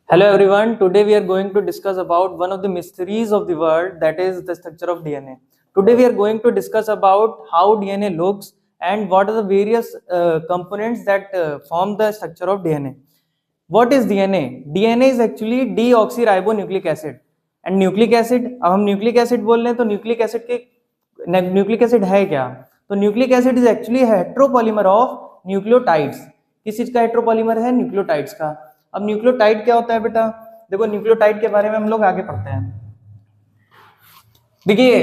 Hello everyone, today we are going to discuss about one of the mysteries of the world, that is the structure of DNA. Today we are going to discuss about how DNA looks and what are the various components that form the structure of DNA. What is DNA? DNA is actually deoxyribonucleic acid. And nucleic acid, अब हम nucleic acid बोल रहे हैं तो nucleic acid है क्या? तो nucleic acid is actually heteropolymer of nucleotides. किस चीज का हेट्रोपॉलीमर है? न्यूक्लियोटाइड्स का। अब न्यूक्लियोटाइड क्या होता है बेटा? देखो न्यूक्लियोटाइड के बारे में हम लोग आगे पढ़ते हैं। देखिए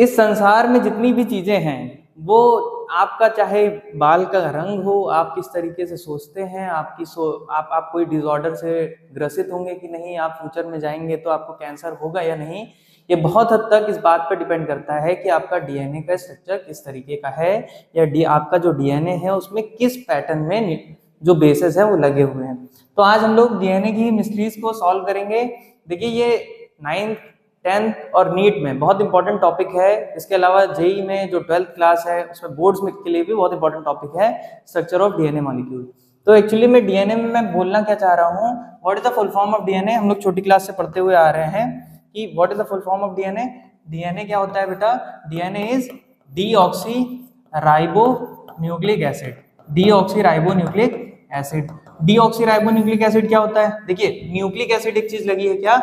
इस संसार में जितनी भी चीजें हैं वो आपका चाहे बाल का रंग हो, आप किस तरीके से सोचते हैं, आप कोई डिसऑर्डर से ग्रसित होंगे कि नहीं, आप फ्यूचर में जाएंगे तो आपको कैंसर होगा या नहीं, ये बहुत हद तक इस बात पर डिपेंड करता है कि आपका डीएनए का स्ट्रक्चर किस तरीके का है या आपका जो डीएनए है उसमें किस पैटर्न में जो बेसिस है वो लगे हुए हैं। तो आज हम लोग डीएनए की मिस्ट्रीज को सॉल्व करेंगे। देखिए ये 9th 10th और नीट में बहुत इंपॉर्टेंट टॉपिक है। इसके अलावा जेई में जो 12th क्लास है उसमें बोर्ड्स में के लिए भी बहुत इंपॉर्टेंट टॉपिक है स्ट्रक्चर ऑफ डीएनए मॉलिक्यूल। तो एक्चुअली में डीएनए में मैं बोलना क्या चाह रहा हूँ, what is the full form of DNA. हम लोग छोटी क्लास से पढ़ते हुए आ रहे हैं कि what is the full form of DNA. DNA क्या होता है बेटा? DNA is deoxyribonucleic acid. Deoxyribonucleic acid. Deoxyribonucleic acid क्या होता है? देखिए न्यूक्लिक एसिड एक चीज लगी है क्या?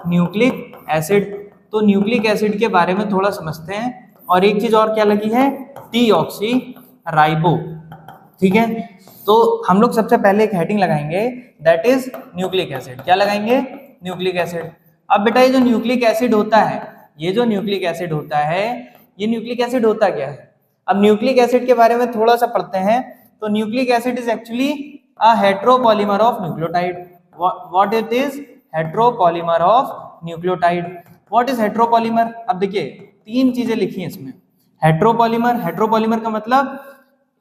Nucleic acid. तो न्यूक्लिक एसिड के बारे में थोड़ा समझते हैं। और एक चीज और क्या लगी है? डीऑक्सीराइबो। ठीक है, तो हम लोग सबसे पहले एक हेडिंग लगाएंगे, दैट इज न्यूक्लिक एसिड। क्या लगाएंगे? Nucleic acid. अब बेटा ये जो न्यूक्लिक एसिड होता है, ये न्यूक्लिक एसिड होता क्या है? अब न्यूक्लिक एसिड के बारे में थोड़ा सा पढ़ते हैं। तो nucleic acid is actually a heteropolymer of nucleotide. What it is? Heteropolymer of nucleotide. What is heteropolymer? अब देखिए 3 चीजें लिखी हैं इसमें। हेट्रोपॉलीमर का मतलब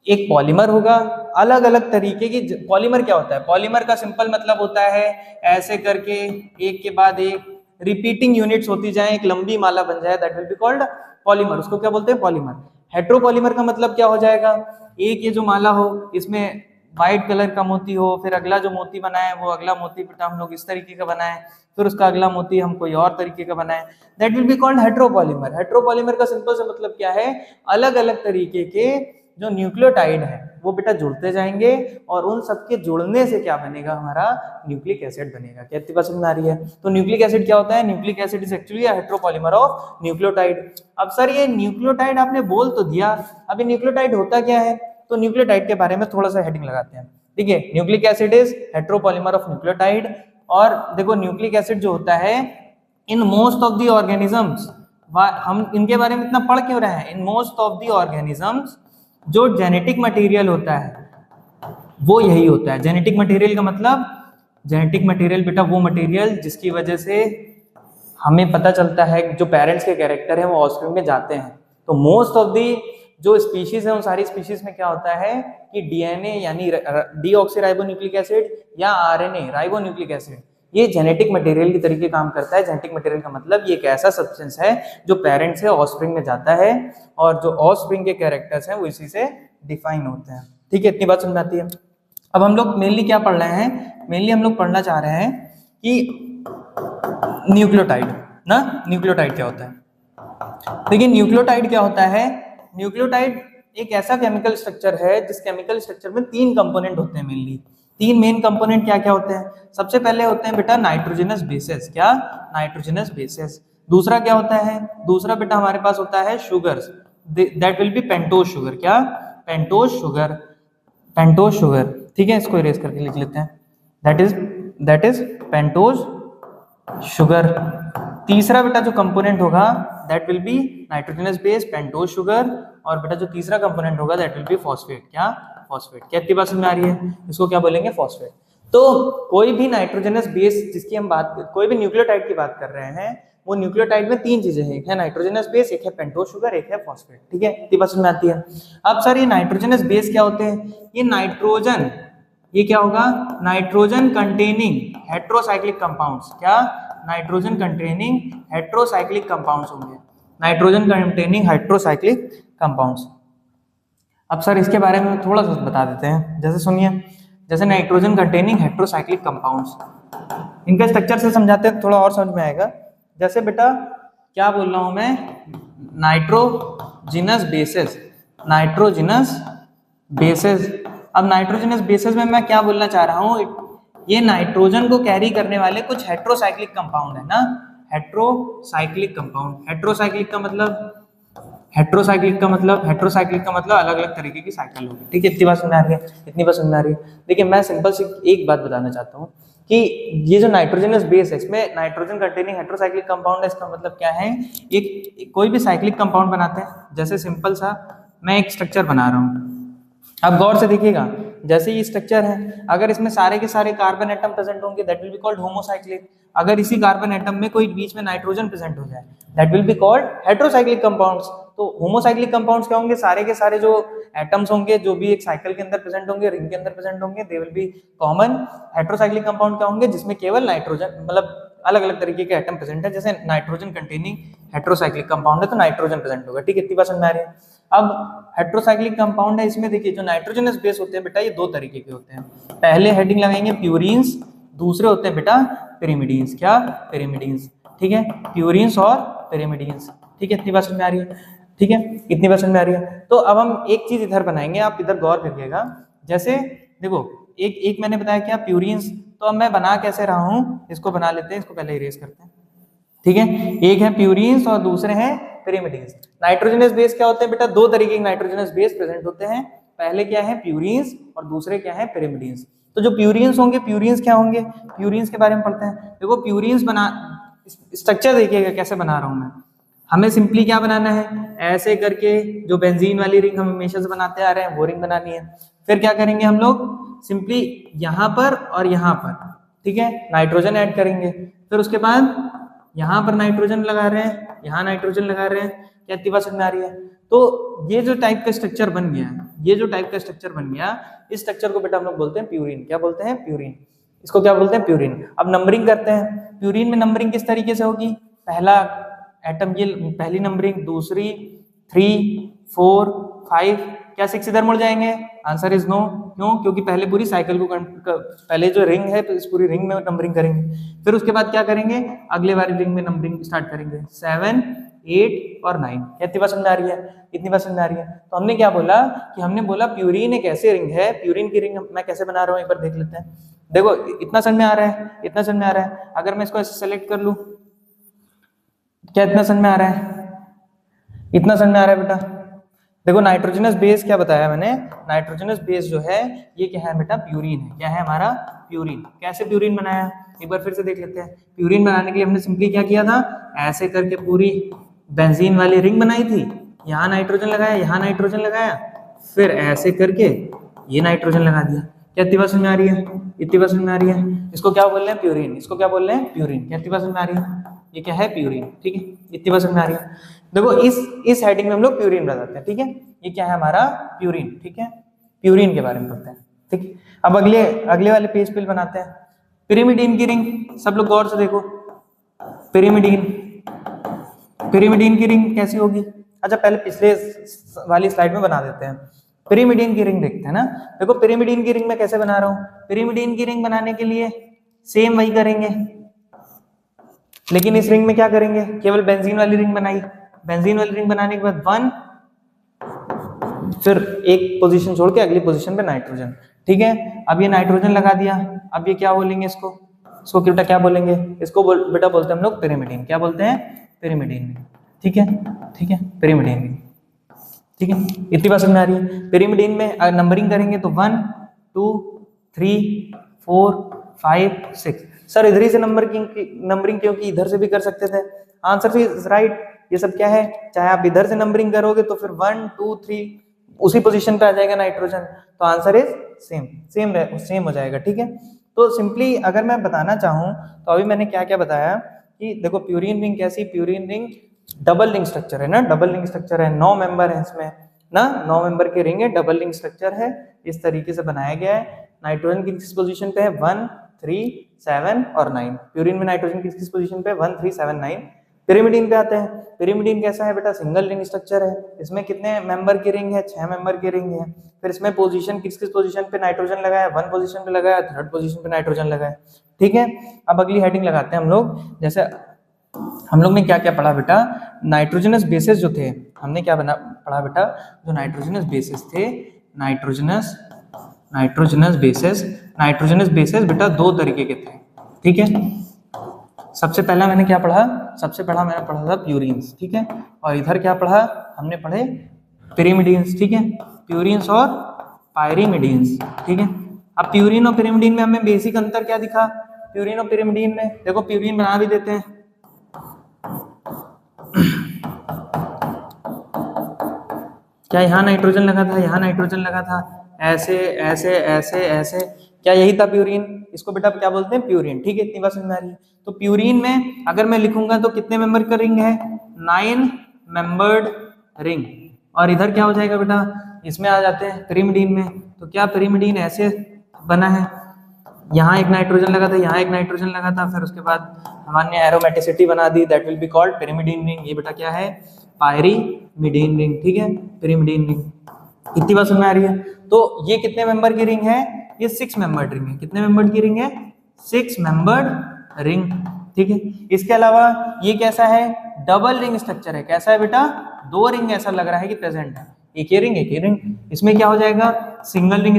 एक पॉलीमर होगा, अलग अलग तरीके की। पॉलीमर क्या होता है? पॉलीमर का सिंपल मतलब होता है ऐसे करके एक के बाद एक रिपीटिंग यूनिट्स होती जाए, एक लंबी माला बन जाए, that will be called polymer. उसको क्या बोलते हैं? पॉलीमर। हेट्रोपॉलीमर का मतलब क्या हो जाएगा? एक ये जो माला हो इसमें व्हाइट कलर का मोती हो, फिर अगला जो मोती बनाए वो अगला मोती बेटा हम लोग इस तरीके का बनाए, फिर उसका अगला मोती हम कोई और तरीके का बनाए, that will be called heteropolymer. Heteropolymer का सिंपल से मतलब क्या है? अलग अलग तरीके के जो न्यूक्लियोटाइड है वो बेटा जुड़ते जाएंगे और उन सबके जुड़ने से क्या बनेगा? हमारा न्यूक्लिक एसिड बनेगा। क्या इतनी बात समझ में आ रही है? तो न्यूक्लिक एसिड क्या होता है? Nucleic acid is actually a heteropolymer of nucleotide. अब सर ये न्यूक्लियोटाइड आपने बोल तो दिया, अब ये न्यूक्लियोटाइड होता क्या है? तो न्यूक्लियोटाइड के बारे में थोड़ा सा हेडिंग लगाते हैं। ठीक है, nucleic acid is heteropolymer of nucleotide. और देखो न्यूक्लिक एसिड जो होता है in most of the organisms, हम इनके बारे में इतना पढ़ क्यों रहे हैं? In most of the organisms जो जेनेटिक मटेरियल होता है वो यही होता है। जेनेटिक मटेरियल का मतलब, जेनेटिक मटेरियल बेटा वो मटेरियल जिसकी वजह से हमें पता चलता है जो पेरेंट्स के कैरेक्टर है वो ऑफस्प्रिंग में जाते हैं। तो मोस्ट ऑफ दी जो स्पीशीज है उन सारी स्पीशीज में क्या होता है कि डीएनए यानी डीऑक्सीराइबोन्यूक्लिक एसिड या आरएनए राइबोन्यूक्लिक एसिड ये जेनेटिक मटेरियल की तरीके काम करता है। जेनेटिक मटेरियल का मतलब ये एक ऐसा सब्सटेंस है जो पेरेंट से ऑफस्प्रिंग में जाता है और जो ऑफस्प्रिंग के कैरेक्टर्स हैं वो इसी से डिफाइन होते हैं। ठीक है, इतनी बात समझ में आती है। अब हम लोग मेनली क्या पढ़ रहे हैं? मेनली हम लोग पढ़ना चाह रहे हैं कि न्यूक्लियोटाइड ना, न्यूक्लियोटाइड क्या होता है। देखिए न्यूक्लियोटाइड क्या होता है? न्यूक्लियोटाइड एक ऐसा केमिकल स्ट्रक्चर है जिस केमिकल स्ट्रक्चर में 3 कंपोनेंट होते हैं। मेनली 3 मेन कंपोनेंट क्या क्या होते हैं? सबसे पहले होते हैं बेटा नाइट्रोजनस बेसेस। क्या? Nitrogenous bases. दूसरा क्या होता है? दूसरा बेटा हमारे पास होता है sugars, that will be pentose sugar. क्या? Pentose sugar. Pentose sugar. ठीक है, इसको इरेज करके लिख लेते हैं, दैट इज पेंटोज शुगर। तीसरा बेटा जो कंपोनेंट होगा that will B nitrogenous base pentose sugar. और बेटा जो तीसरा कंपोनेंट होगा दैट विल बी फॉस्फेट। क्या? फॉस्फेट। क्या इतनी बात समझ में आ रही है? इसको क्या बोलेंगे? फॉस्फेट। तो कोई भी नाइट्रोजनस बेस जिसकी हम बात, कोई भी न्यूक्लियोटाइड की बात कर रहे हैं, वो न्यूक्लियोटाइड में 3 चीजें हैं, एक है नाइट्रोजनस बेस, एक है पेंटोज शुगर, एक है फॉस्फेट। ठीक है, इतनी बात समझ में आती है। अब सर ये नाइट्रोजनस बेस क्या होते हैं? ये नाइट्रोजन, ये क्या होगा? Nitrogen containing heterocyclic compounds. क्या? नाइट्रोजन कंटेनिंग हेट्रोसाइक्लिक कंपाउंड्स होंगे। Nitrogen containing hydrocyclic compounds. अब सर इसके बारे में थोड़ा सा बता देते हैं। जैसे सुनिए, जैसे नाइट्रोजन कंटेनिंग हेट्रोसाइक्लिक कंपाउंड्स, इनका स्ट्रक्चर से समझाते हैं थोड़ा और समझ में आएगा। जैसे बेटा क्या बोल रहा हूं मैं, नाइट्रोजिनस बेसेस, नाइट्रोजिनस बेसेस। अब नाइट्रोजनस बेसेस में मैं क्या बोलना चाह रहा हूँ, ये नाइट्रोजन को कैरी करने वाले कुछ हेट्रोसाइक्लिक कंपाउंड है ना, हेट्रोसाइक्लिक कंपाउंड। हेट्रोसाइक्लिक का मतलब, हेट्रोसाइक्लिक का मतलब अलग अलग तरीके की साइकिल होगी, ठीक है। इतनी बात समझ आ रही है, इतनी बात समझ आ रही है। देखिए मैं सिंपल सी एक बात बताना चाहता हूँ कि ये जो नाइट्रोजनस बेस है इसमें नाइट्रोजन कंटेनिंग हेट्रोसाइक्लिक कंपाउंड है, इसका मतलब क्या है, एक कोई भी साइक्लिक कंपाउंड बनाते हैं। जैसे सिंपल सा मैं एक स्ट्रक्चर बना रहा हूँ, अब गौर से देखिएगा, जैसे ये स्ट्रक्चर है, अगर इसमें सारे के सारे कार्बन एटम प्रेजेंट होंगे that will be called homocyclic. अगर इसी कार्बन एटम में कोई बीच में नाइट्रोजन प्रेजेंट हो जाए that will be called heterocyclic compounds. तो होमोसाइक्लिक कंपाउंड्स क्या होंगे, सारे के सारे जो एटम्स होंगे जो भी एक साइकिल के अंदर प्रेजेंट होंगे, रिंग के अंदर प्रेजेंट होंगे, they will be common. Heterocyclic compound क्या होंगे, जिसमें केवल नाइट्रोजन मतलब अलग अलग तरीके के एटम प्रेजेंट है, जैसे नाइट्रोजन कंटेनिंग हेट्रोसाइक्लिक कंपाउंड है तो नाइट्रोजन प्रेजेंट होगा, ठीक है। इतनी बात समझ में आ रही है। अब हेट्रोसाइक्लिक कंपाउंड है, इसमें देखिए जो नाइट्रोजनस बेस होते हैं बेटा ये दो तरीके के होते हैं। पहले हेडिंग लगाएंगे प्यूरिन्स, दूसरे होते हैं बेटा पिरिमिडीन्स। क्या, पिरिमिडीन्स, ठीक है, प्यूरिन्स और पिरिमिडीन्स, ठीक है। इतनी बात समझ में आ रही है, ठीक है, इतनी बात समझ में आ रही है। तो अब हम एक चीज इधर बनाएंगे, आप इधर गौर करिएगा। जैसे देखो एक मैंने बताया क्या, प्यूरिन्स, तो अब मैं बना कैसे रहा हूँ, इसको बना लेते हैं, इसको पहले इरेज करते हैं, ठीक है। एक है प्यूरिन्स और दूसरे हैं पिरिमिडीन्स। नाइट्रोजनस बेस क्या होते हैं बेटा, दो तरीके के नाइट्रोजनस बेस प्रेजेंट होते हैं, पहले क्या है प्यूरिन्स और दूसरे क्या है पिरिमिडीन्स। तो जो प्यूरिन्स होंगे, प्यूरिन्स क्या होंगे, प्यूरिन्स के बारे में पढ़ते हैं। देखो प्यूरिन्स बना, स्ट्रक्चर देखिएगा कैसे बना रहा हूं मैं। हमें सिंपली क्या बनाना है, ऐसे करके जो बेंजीन वाली रिंग हम हमेशा से बनाते आ रहे हैं वो रिंग बनानी है। फिर क्या करेंगे हम लोग, सिंपली यहाँ पर और यहाँ पर, ठीक है, नाइट्रोजन ऐड करेंगे। फिर उसके बाद यहाँ पर नाइट्रोजन लगा रहे हैं, यहाँ नाइट्रोजन लगा रहे हैं। क्या इतनी बात समझ में आ रही है। तो ये जो टाइप का स्ट्रक्चर बन गया, ये जो टाइप का स्ट्रक्चर बन गया, इस स्ट्रक्चर को बेटा हम लोग बोलते हैं प्यूरिन। क्या बोलते हैं, प्यूरिन। इसको क्या बोलते हैं, प्यूरिन। अब नंबरिंग करते हैं, प्यूरिन में नंबरिंग किस तरीके से होगी, पहला एटम ये पहली नंबरिंग, दूसरी 3 4 5, क्या 6 इधर मुड़ जाएंगे, आंसर इज नो। क्यों, क्योंकि पहले पूरी साइकिल को पहले जो रिंग है तो इस पूरी रिंग में नंबरिंग करेंगे। फिर उसके बाद क्या करेंगे, अगले वाली रिंग में नंबरिंग स्टार्ट करेंगे, 7 8 और 9। क्या इतनी बात समझ आ रही है, इतनी बात समझ आ रही है। तो हमने क्या बोला कि हमने बोला प्यूरिन एक ऐसी रिंग है, प्यूरिन की रिंग मैं कैसे बना रहा हूँ एक बार देख लेते हैं। देखो इतना समझ में आ रहा है, इतना समझ में आ रहा है। अगर मैं इसको ऐसे सेलेक्ट कर लूं, क्या इतना समझ में आ रहा है, इतना समझ में आ रहा है बेटा। देखो नाइट्रोजनस बेस क्या बताया मैंने, नाइट्रोजनस बेस जो है ये क्या है बेटा, प्यूरिन है। क्या है हमारा, प्यूरिन। कैसे प्यूरिन बनाया एक बार फिर से देख लेते हैं। प्यूरिन बनाने के लिए हमने सिंपली क्या किया था, ऐसे करके पूरी बेंजीन वाली रिंग बनाई थी, यहाँ नाइट्रोजन लगाया, यहाँ नाइट्रोजन लगाया, फिर ऐसे करके ये नाइट्रोजन लगा दिया। क्या इतनी बात समझ में आ रही है, इतनी बात समझ में आ रही है। इसको क्या बोल रहे हैं, प्यूरिन। इसको क्या बोल रहे हैं, प्यूरिन। क्या इतनी बात समझ में आ रही है, ये क्या है, प्यूरिन, ठीक है। इतनी बात समझ में आ रही है। देखो इस हेडिंग में हम लोग प्यूरिन बताते हैं, ठीक है। ये क्या है हमारा, प्यूरिन, ठीक है। प्यूरिन के बारे में पढ़ते हैं, ठीक है। अब अगले वाले पेज पे बनाते हैं पिरिमिडीन की रिंग। सब लोग गौर से देखो, पिरिमिडीन की रिंग कैसी होगी। अच्छा पहले पिछले वाली स्लाइड में बना देते हैं, पिरिमिडीन की रिंग देखते हैं ना। देखो पिरिमिडीन की रिंग में कैसे बना रहा हूँ, पिरिमिडीन की रिंग बनाने के लिए सेम वही करेंगे, लेकिन इस रिंग में क्या करेंगे, केवल बेंजीन वाली रिंग बनाई। बेंजीन वाली रिंग बनाने के बाद 1, फिर एक पोजीशन छोड़ के अगली पोजीशन पे नाइट्रोजन, ठीक है। अब ये नाइट्रोजन लगा दिया, अब ये क्या बोलेंगे, इसको बेटा क्या बोलेंगे, इसको बेटा बोलते हैं हम लोग पिरिमिडीन। क्या बोलते हैं, पिरिमिडीन, ठीक है, ठीक है, पिरिमिडीन, ठीक है। इतनी बात समझ में आ रही है। पिरिमिडीन में नंबरिंग करेंगे तो 1 2 3 4 5 6। सर इधर ही से नंबरिंग क्योंकि इधर से भी कर सकते थे, आंसर इज राइट। ये सब क्या है, चाहे आप इधर से नंबरिंग करोगे तो फिर 1 2 3 उसी पोजीशन पे आ जाएगा नाइट्रोजन, तो आंसर इज सेम हो जाएगा, ठीक है। तो सिंपली अगर मैं बताना चाहूँ तो अभी मैंने क्या क्या बताया कि देखो प्यूरिन रिंग कैसी, purine ring double ring structure है ना, डबल रिंग स्ट्रक्चर है, 9 मेंबर है इसमें ना, 9 मेंबर की रिंग है, डबल रिंग स्ट्रक्चर है, इस तरीके से बनाया गया है। नाइट्रोजन की किस पोजीशन पे है, 1 3 7 और 9। प्यूरिन में नाइट्रोजन किस पोजीशन पे, 1 3 7 9। पिरिमिडीन पे आते हैं। पिरिमिडीन कैसा है बेटा, सिंगल रिंग स्ट्रक्चर है, इसमें कितने मेंबर की रिंग है, 6 मेंबर की रिंग है। फिर इसमें पोजीशन किस पोजीशन पे नाइट्रोजन लगाया, 1 पोजीशन पे लगाया, 3rd पोजीशन पे नाइट्रोजन लगाया, ठीक है, अब अगली हेडिंग लगाते हैं हम लोग। जैसे हम लोग ने क्या क्या पढ़ा बेटा, नाइट्रोजनस बेसिस जो थे, हमने क्या पढ़ा बेटा, जो नाइट्रोजनस बेसिस थे, नाइट्रोजनस बेसिस बेटा दो तरीके के थे, ठीक है। सबसे पहला मैंने क्या पढ़ा, सबसे पहला मैंने पढ़ा था प्यूरिन्स, ठीक है, और इधर क्या पढ़ा, हमने पढ़े पिरिमिडीन्स, ठीक है, प्यूरिन्स और पायरिमिडीन्स, ठीक है। अब प्यूरिन और पिरिमिडीन में हमें बेसिक अंतर क्या दिखा, प्यूरिन और पिरिमिडीन में देखो, प्यूरिन बना भी देते हैं, क्या यहाँ नाइट्रोजन लगा था, यहाँ नाइट्रोजन लगा था, ऐसे ऐसे ऐसे ऐसे, क्या यही था प्यूरिन, इसको बेटा क्या बोलते हैं, प्यूरिन, ठीक है, इतनी बात समझ में आ रही है। तो प्यूरिन में अगर मैं लिखूंगा तो कितने मेंबर का रिंग है, 9 मेंबर्ड रिंग, और इधर क्या हो जाएगा बेटा, इसमें आ जाते हैं पिरिमिडीन में, तो क्या पिरिमिडीन ऐसे बना है, यहाँ एक नाइट्रोजन लगा था, यहाँ एक नाइट्रोजन लगा था, फिर उसके बाद हमने एरोमेटिसिटी बना दी, that will be called pyrimidine ring, ये बेटा क्या है, पायरिमिडीन रिंग, ठीक है, पिरिमिडीन रिंग, इतनी बात समझ में आ रही है। तो ये कितने मेंबर की रिंग है, ये 6 मेंबर्ड रिंग है, कितने मेंबर्ड की रिंग है, 6 मेंबर्ड रिंग, ठीक है। इसके अलावा ये कैसा है, डबल रिंग स्ट्रक्चर है, कैसा है बेटा, 2 रिंग ऐसा लग रहा है कि प्रेजेंट है, एक ये रिंग एक ये रिंग, इसमें क्या हो जाएगा, सिंगल रिंग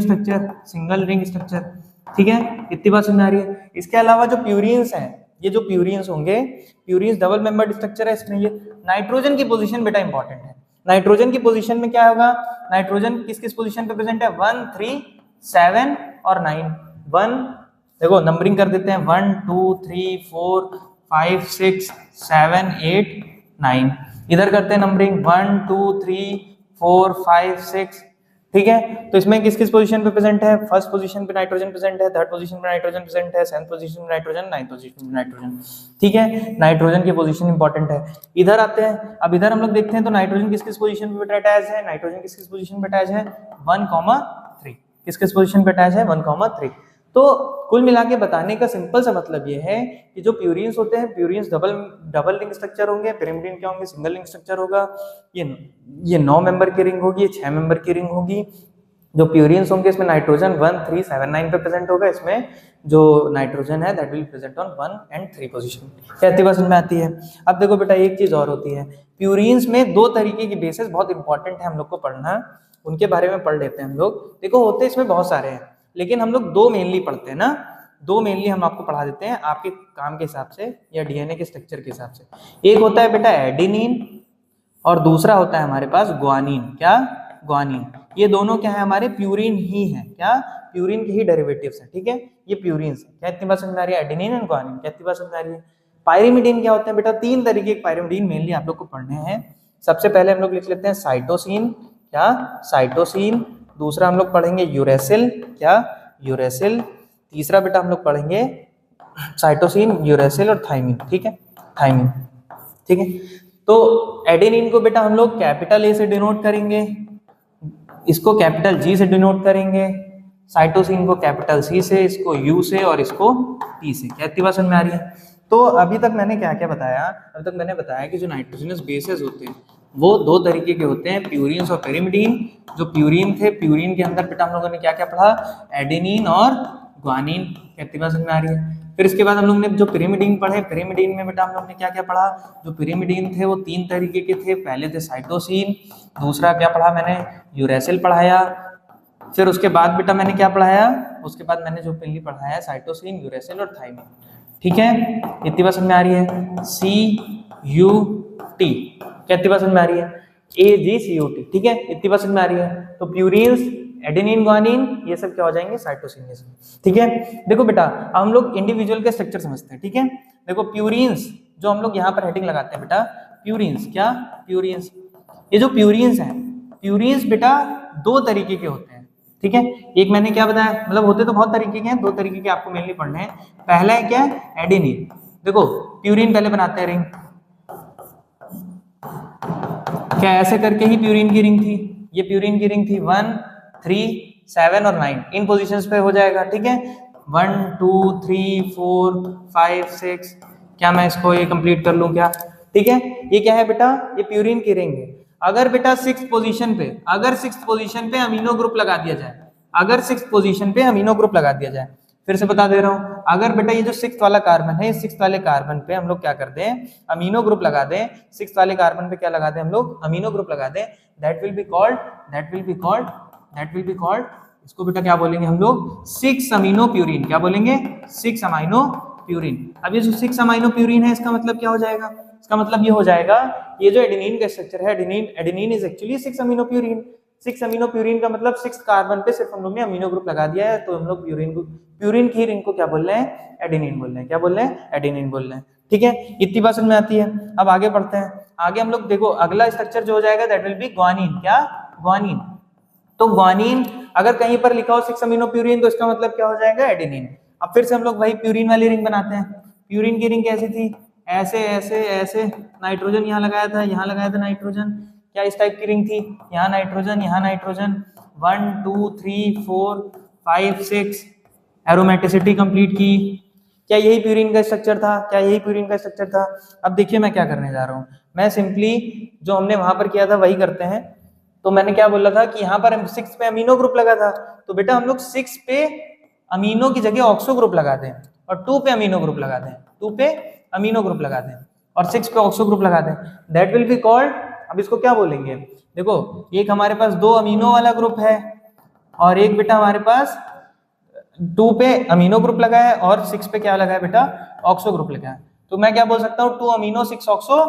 स्ट्रक्चर, ठीक है, इतनी बात समझ में आ रही है। इसके अलावा जो प्यूरिन्स हैं, ये जो प्यूरिन्स होंगे, प्यूरिन्स डबल मेंबर्ड स्ट्रक्चर है, इसमें ये नाइट्रोजन की पोजीशन बेटा इंपॉर्टेंट है, नाइट्रोजन की पोजीशन में क्या होगा, नाइट्रोजन किस किस पोजीशन पे प्रेजेंट है, 1 3 7 और 9, 1 देखो नंबरिंग कर देते हैं, 1 2 3 4 5 6 7 8 9, इधर करते हैं नंबरिंग 1 2 3 4 5 6, ठीक है। तो इसमें किस किस पोजीशन पे प्रेजेंट है, फर्स्ट पोजीशन पे नाइट्रोजन प्रेजेंट है, थर्ड पोजीशन पे नाइट्रोजन प्रेजेंट है, सेवंथ पोजीशन पे नाइट्रोजन, नाइन्थ पोजीशन पे नाइट्रोजन, ठीक है, नाइट्रोजन की पोजीशन इंपॉर्टेंट है। इधर आते हैं, अब इधर हम लोग देखते हैं तो नाइट्रोजन किस किस पोजीशन पे अटैच है, नाइट्रोजन किस किस पोजीशन पे अटैच है, 1,3, किस किस पोजीशन पे अटैच है, 1,3। तो कुल मिला के बताने का सिंपल सा मतलब ये है कि जो प्यूरिन्स होते हैं, प्यूरिन्स डबल रिंग स्ट्रक्चर होंगे, पिरिमिडीन क्या होंगे, सिंगल रिंग स्ट्रक्चर होगा, ये 9 मेंबर की रिंग होगी, ये 6 मेंबर की रिंग होगी। जो प्यूरिन्स होंगे इसमें नाइट्रोजन 1 3 7 9 पे प्रेजेंट होगा, इसमें जो नाइट्रोजन है that will present on 1 and 3 position, कहती बात समझ में आती है। अब देखो बेटा एक चीज और होती है, प्यूरिन्स में 2 तरीके की बेसिस बहुत इंपॉर्टेंट है हम लोग को पढ़ना, उनके बारे में पढ़ लेते हैं हम लोग। देखो होते इसमें बहुत सारे हैं, लेकिन हम लोग 2 मेनली पढ़ते हैं ना, 2 मेनली हम आपको पढ़ा देते हैं आपके काम के हिसाब से या डीएनए के स्ट्रक्चर के हिसाब से। एक होता है बेटा एडेनिन और दूसरा होता है हमारे पास ग्वानिन, क्या, ग्वानिन। ये दोनों क्या है, हमारे प्यूरिन ही है, क्या, प्यूरिन के ही डेरिवेटिव्स है, ठीक है, ये प्यूरिन्स है, क्या इतनी बात समझ में आ रही है, एडेनिन एंड ग्वानिन, क्या इतनी बात समझ में आ रही है। पायरिमिडीन क्या होते हैं बेटा, 3 तरीके के पायरिमिडीन मेनली आप लोग को पढ़ने हैं। सबसे पहले हम लोग लिख लेते हैं साइटोसिन, क्या, साइटोसिन, दूसरा हम लोग पढ़ेंगे यूरेसिल, क्या, यूरेसिल, तीसरा बेटा हम लोग पढ़ेंगे साइटोसिन, यूरेसिल और थाइमिन, ठीक है, थाइमिन, ठीक है। तो एडेनिन को बेटा हम लोग कैपिटल ए से डिनोट करेंगे, इसको कैपिटल जी से डिनोट करेंगे, साइटोसिन को कैपिटल सी से, इसको यू से और इसको टी से, क्या इतनी बात समझ में आ रही है। तो अभी तक मैंने क्या क्या बताया, अभी तक मैंने बताया कि जो नाइट्रोजनस बेसेस होते हैं वो 2 तरीके के होते हैं, प्यूरिन्स और पिरिमिडीन। जो प्यूरिन थे, प्यूरिन के अंदर बेटा हम लोगों ने क्या क्या पढ़ा, एडेनिन और ग्वानिन, क्या इतनी बात समझ में आ रही है। फिर इसके बाद हम लोग ने जो पिरिमिडीन पढ़े, पिरिमिडीन में बेटा हम लोग ने क्या क्या पढ़ा, जो पिरिमिडीन थे वो 3 तरीके के थे, पहले थे साइटोसिन, दूसरा क्या पढ़ा मैंने, यूरेसिल पढ़ाया, फिर उसके बाद बेटा मैंने क्या पढ़ाया, उसके बाद मैंने जो पहले पढ़ाया साइटोसिन, यूरेसिल और थाइमिन, ठीक है, इतनी बात समझ में आ रही है, CUT, क्या इतनी बात समझ में आ रही है, AGCUT, ठीक है, इतनी बात समझ में आ रही है। तो प्यूरिन्स, एडेनिन, ग्वानिन, ये सब क्या हो जाएंगे, साइटोसिन, ये सब, ठीक है। देखो बेटा अब हम लोग इंडिविजुअल के स्ट्रक्चर समझते हैं, ठीक है। देखो प्यूरिन्स जो हम लोग यहाँ पर हेडिंग लगाते हैं बेटा, प्यूरिन्स, क्या, प्यूरिन्स, ये जो प्यूरिन्स हैं, प्यूरिन्स बेटा 2 तरीके के होते हैं, ठीक है। एक मैंने क्या बताया, मतलब होते तो बहुत तरीके के हैं, 2 तरीके के आपको मेनली पढ़ने हैं। पहला है क्या, एडेनिन, देखो प्यूरिन पहले बनाते हैं रिंग, क्या ऐसे करके ही प्यूरिन की रिंग थी, ये प्यूरिन की रिंग थी, 1 3 7 और 9 इन पोजीशंस पे हो जाएगा, ठीक है, 1 2 3 4 5 6, क्या मैं इसको ये कंप्लीट कर लूं क्या, ठीक है। ये क्या है बेटा, ये प्यूरिन की रिंग है। अगर बेटा 6th पोजीशन पे, अगर 6th पोजीशन पे अमीनो ग्रुप लगा दिया जाए, अगर 6th पोजीशन पे अमीनो ग्रुप लगा दिया जाए, फिर से बता दे रहा हूँ, अगर बेटा ये जो 6th वाला कार्बन है, इस 6th वाले कार्बन पे हम लोग क्या कर दें, अमीनो ग्रुप लगा दें, 6th वाले कार्बन पे क्या लगा दें हम लोग, अमीनो ग्रुप लगा दें, दैट विल बी कॉल्ड इसको बेटा क्या बोलेंगे हम लोग, 6 अमीनो प्यूरिन। क्या बोलेंगे, 6 अमीनो प्यूरिन। अब ये जो 6 अमीनो प्यूरिन है, इसका मतलब क्या हो जाएगा, इसका मतलब ये हो जाएगा, ये जो एडेनिन का स्ट्रक्चर है, adenine is actually 6 amino purine. 6 amino purine का मतलब 6 कार्बन पे सिर्फ हम लोग ने अमीनो ग्रुप लगा दिया है, तो हम लोग प्यूरिन की रिंग को क्या बोल रहे हैं, एडेनिन बोल रहे हैं। क्या बोल रहे हैं, एडेनिन बोल रहे हैं। ठीक है, इतनी बात समझ में आती है। अब आगे बढ़ते हैं, आगे हम लोग देखो अगला स्ट्रक्चर जो हो जाएगा दैट विल बी ग्वानिन। क्या, ग्वानिन। तो ग्वानिन अगर कहीं पर लिखा हो 6 अमीनो प्यूरिन, तो इसका मतलब क्या हो जाएगा, एडेनिन। अब फिर से हम लोग वही प्यूरिन वाली रिंग बनाते हैं। प्यूरिन की रिंग कैसी थी, ऐसे ऐसे ऐसे, नाइट्रोजन यहाँ लगाया था, यहाँ लगाया था नाइट्रोजन। क्या इस टाइप की रिंग थी, यहाँ नाइट्रोजन, यहाँ नाइट्रोजन, 1 2 3 4 5 6, एरोमेटिसिटी कंप्लीट की। क्या यही प्यूरिन का स्ट्रक्चर था, क्या यही प्यूरिन का स्ट्रक्चर था। अब देखिए मैं क्या करने जा रहा हूँ, मैं सिंपली जो हमने वहां पर किया था वही करते हैं। तो मैंने क्या बोला था कि यहाँ पर 6 पे अमीनो ग्रुप लगा था, तो बेटा हम लोग 6 पे अमीनो की जगह ऑक्सो ग्रुप लगा दें, और 2 पे अमीनो ग्रुप लगा दें, 2 पे अमीनो ग्रुप लगा दें, और 6 पे ऑक्सो ग्रुप लगा दें, दैट विल बी कॉल्ड। अब इसको क्या बोलेंगे, देखो एक हमारे पास 2 अमीनो वाला ग्रुप है, और एक बेटा हमारे पास 2 पे अमीनो ग्रुप लगा है, और 6 पे क्या लगा है बेटा, ऑक्सो ग्रुप लगा है। तो मैं क्या बोल सकता हूँ, 2 amino 6 oxo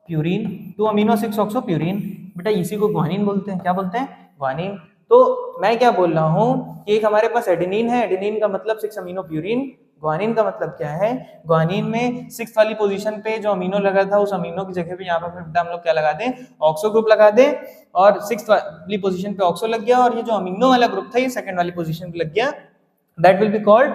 purine, 2 amino 6 oxo purine. बेटा इसी को ग्वानिन बोलते हैं। क्या बोलते हैं, ग्वानिन। तो मैं क्या बोल रहा हूँ कि एक हमारे पास एडेनिन है, एडेनिन का मतलब 6 अमीनो प्यूरिन। ग्वानिन का मतलब क्या है, ग्वानिन में 6th वाली पोजीशन पे जो अमीनो लगा था, उस अमीनो की जगह पे यहाँ पर हम लोग क्या लगा दें, ऑक्सो ग्रुप लगा दें, और 6th वाली पोजीशन पे ऑक्सो लग गया, और ये जो अमीनो वाला ग्रुप था ये 2nd वाली पोजीशन पे लग गया, that will be called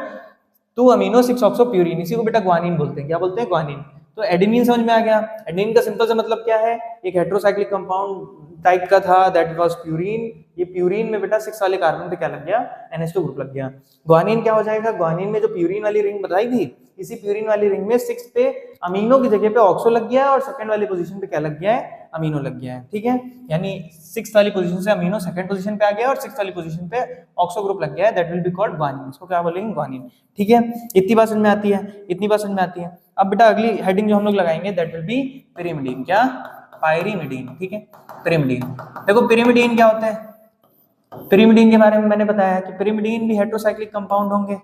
2 amino 6 oxo purine. इसी को बेटा ग्वानिन बोलते हैं। क्या बोलते हैं, ग्वानिन। तो एडेनिन समझ में आ गया। एडेनिन का सिंपल सा मतलब क्या है, एक हेटेरोसाइक्लिक कंपाउंड टाइप का था, दैट वाज प्यूरिन। ये प्यूरिन में बेटा 6 वाले कार्बन पे क्या लग गया, NH2 ग्रुप लग गया। ग्वानिन क्या हो जाएगा, ग्वानिन में जो प्यूरिन वाली रिंग बताई थी, इसी प्यूरिन वाली रिंग में 6 पे अमीनो की जगह पे ऑक्सो लग गया है, और 2nd वाली पोजीशन पे क्या लग गया है, अमीनो लग गया है। ठीक है, यानी 6th वाली पोजीशन से अमीनो 2nd पोजीशन पे आ गया, और 6th वाली पोजीशन पे ऑक्सो ग्रुप लग गया है, that will be called guanine. इसको क्या बोलेंगे, ग्वानिन। ठीक है, इतनी बात समझ में आती है, इतनी बात समझ में आती है। अब बेटा अगली हेडिंग जो हम लोग लगाएंगे दैट विल बी पिरिमिडीन। क्या, पायरिमिडीन। ठीक है, पिरिमिडीन। देखो पिरिमिडीन क्या होता है, पिरिमिडीन के बारे में मैंने बताया कि पिरिमिडीन भी हेटेरोसाइक्लिक कंपाउंड होंगे,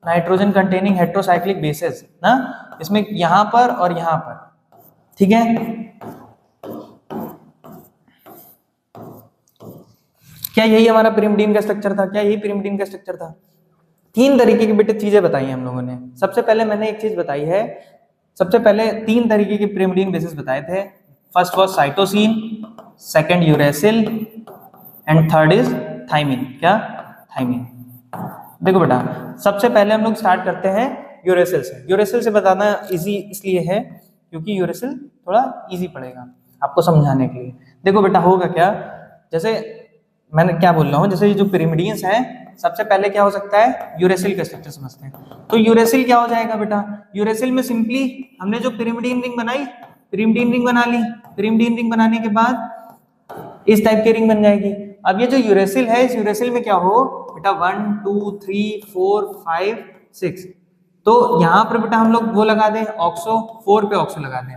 नाइट्रोजन कंटेनिंग हेटेरोसाइक्लिक बेसेस ना, इसमें यहां पर और यहां पर। ठीक है, क्या यही हमारा पिरिमिडीन का स्ट्रक्चर था, क्या यही पिरिमिडीन का स्ट्रक्चर था। 3 तरीके की बेटे चीजें बताई हैं हम लोगों ने। सबसे पहले मैंने एक चीज बताई है, सबसे पहले 3 तरीके के पिरिमिडीन बेसिस बताए थे। First was cytosine, second uracil, and third is thymine. क्या, थाइमिन। देखो बेटा सबसे पहले हम लोग स्टार्ट करते हैं यूरेसिल से। यूरेसिल से बताना इजी इसलिए है क्योंकि यूरेसिल थोड़ा इजी पड़ेगा आपको समझाने के लिए। देखो बेटा होगा क्या, जैसे मैंने क्या बोल रहा हूँ, जैसे ये जो पिरिमिडीन्स है, सबसे पहले क्या हो सकता है, यूरेसिल का स्ट्रक्चर समझते हैं। तो यूरेसिल क्या हो जाएगा बेटा, यूरेसिल में सिंपली हमने जो पिरिमिडीन रिंग बनाई, पिरिमिडीन रिंग बना ली, पिरिमिडीन रिंग बनाने के बाद इस टाइप की रिंग बन जाएगी। अब ये जो यूरेसिल है, इस यूरेसिल में क्या हो बेटा, 1 2 3 4 5 6, तो यहाँ पर बेटा हम लोग वो लगा दें ऑक्सो, 4 पे ऑक्सो लगा दें,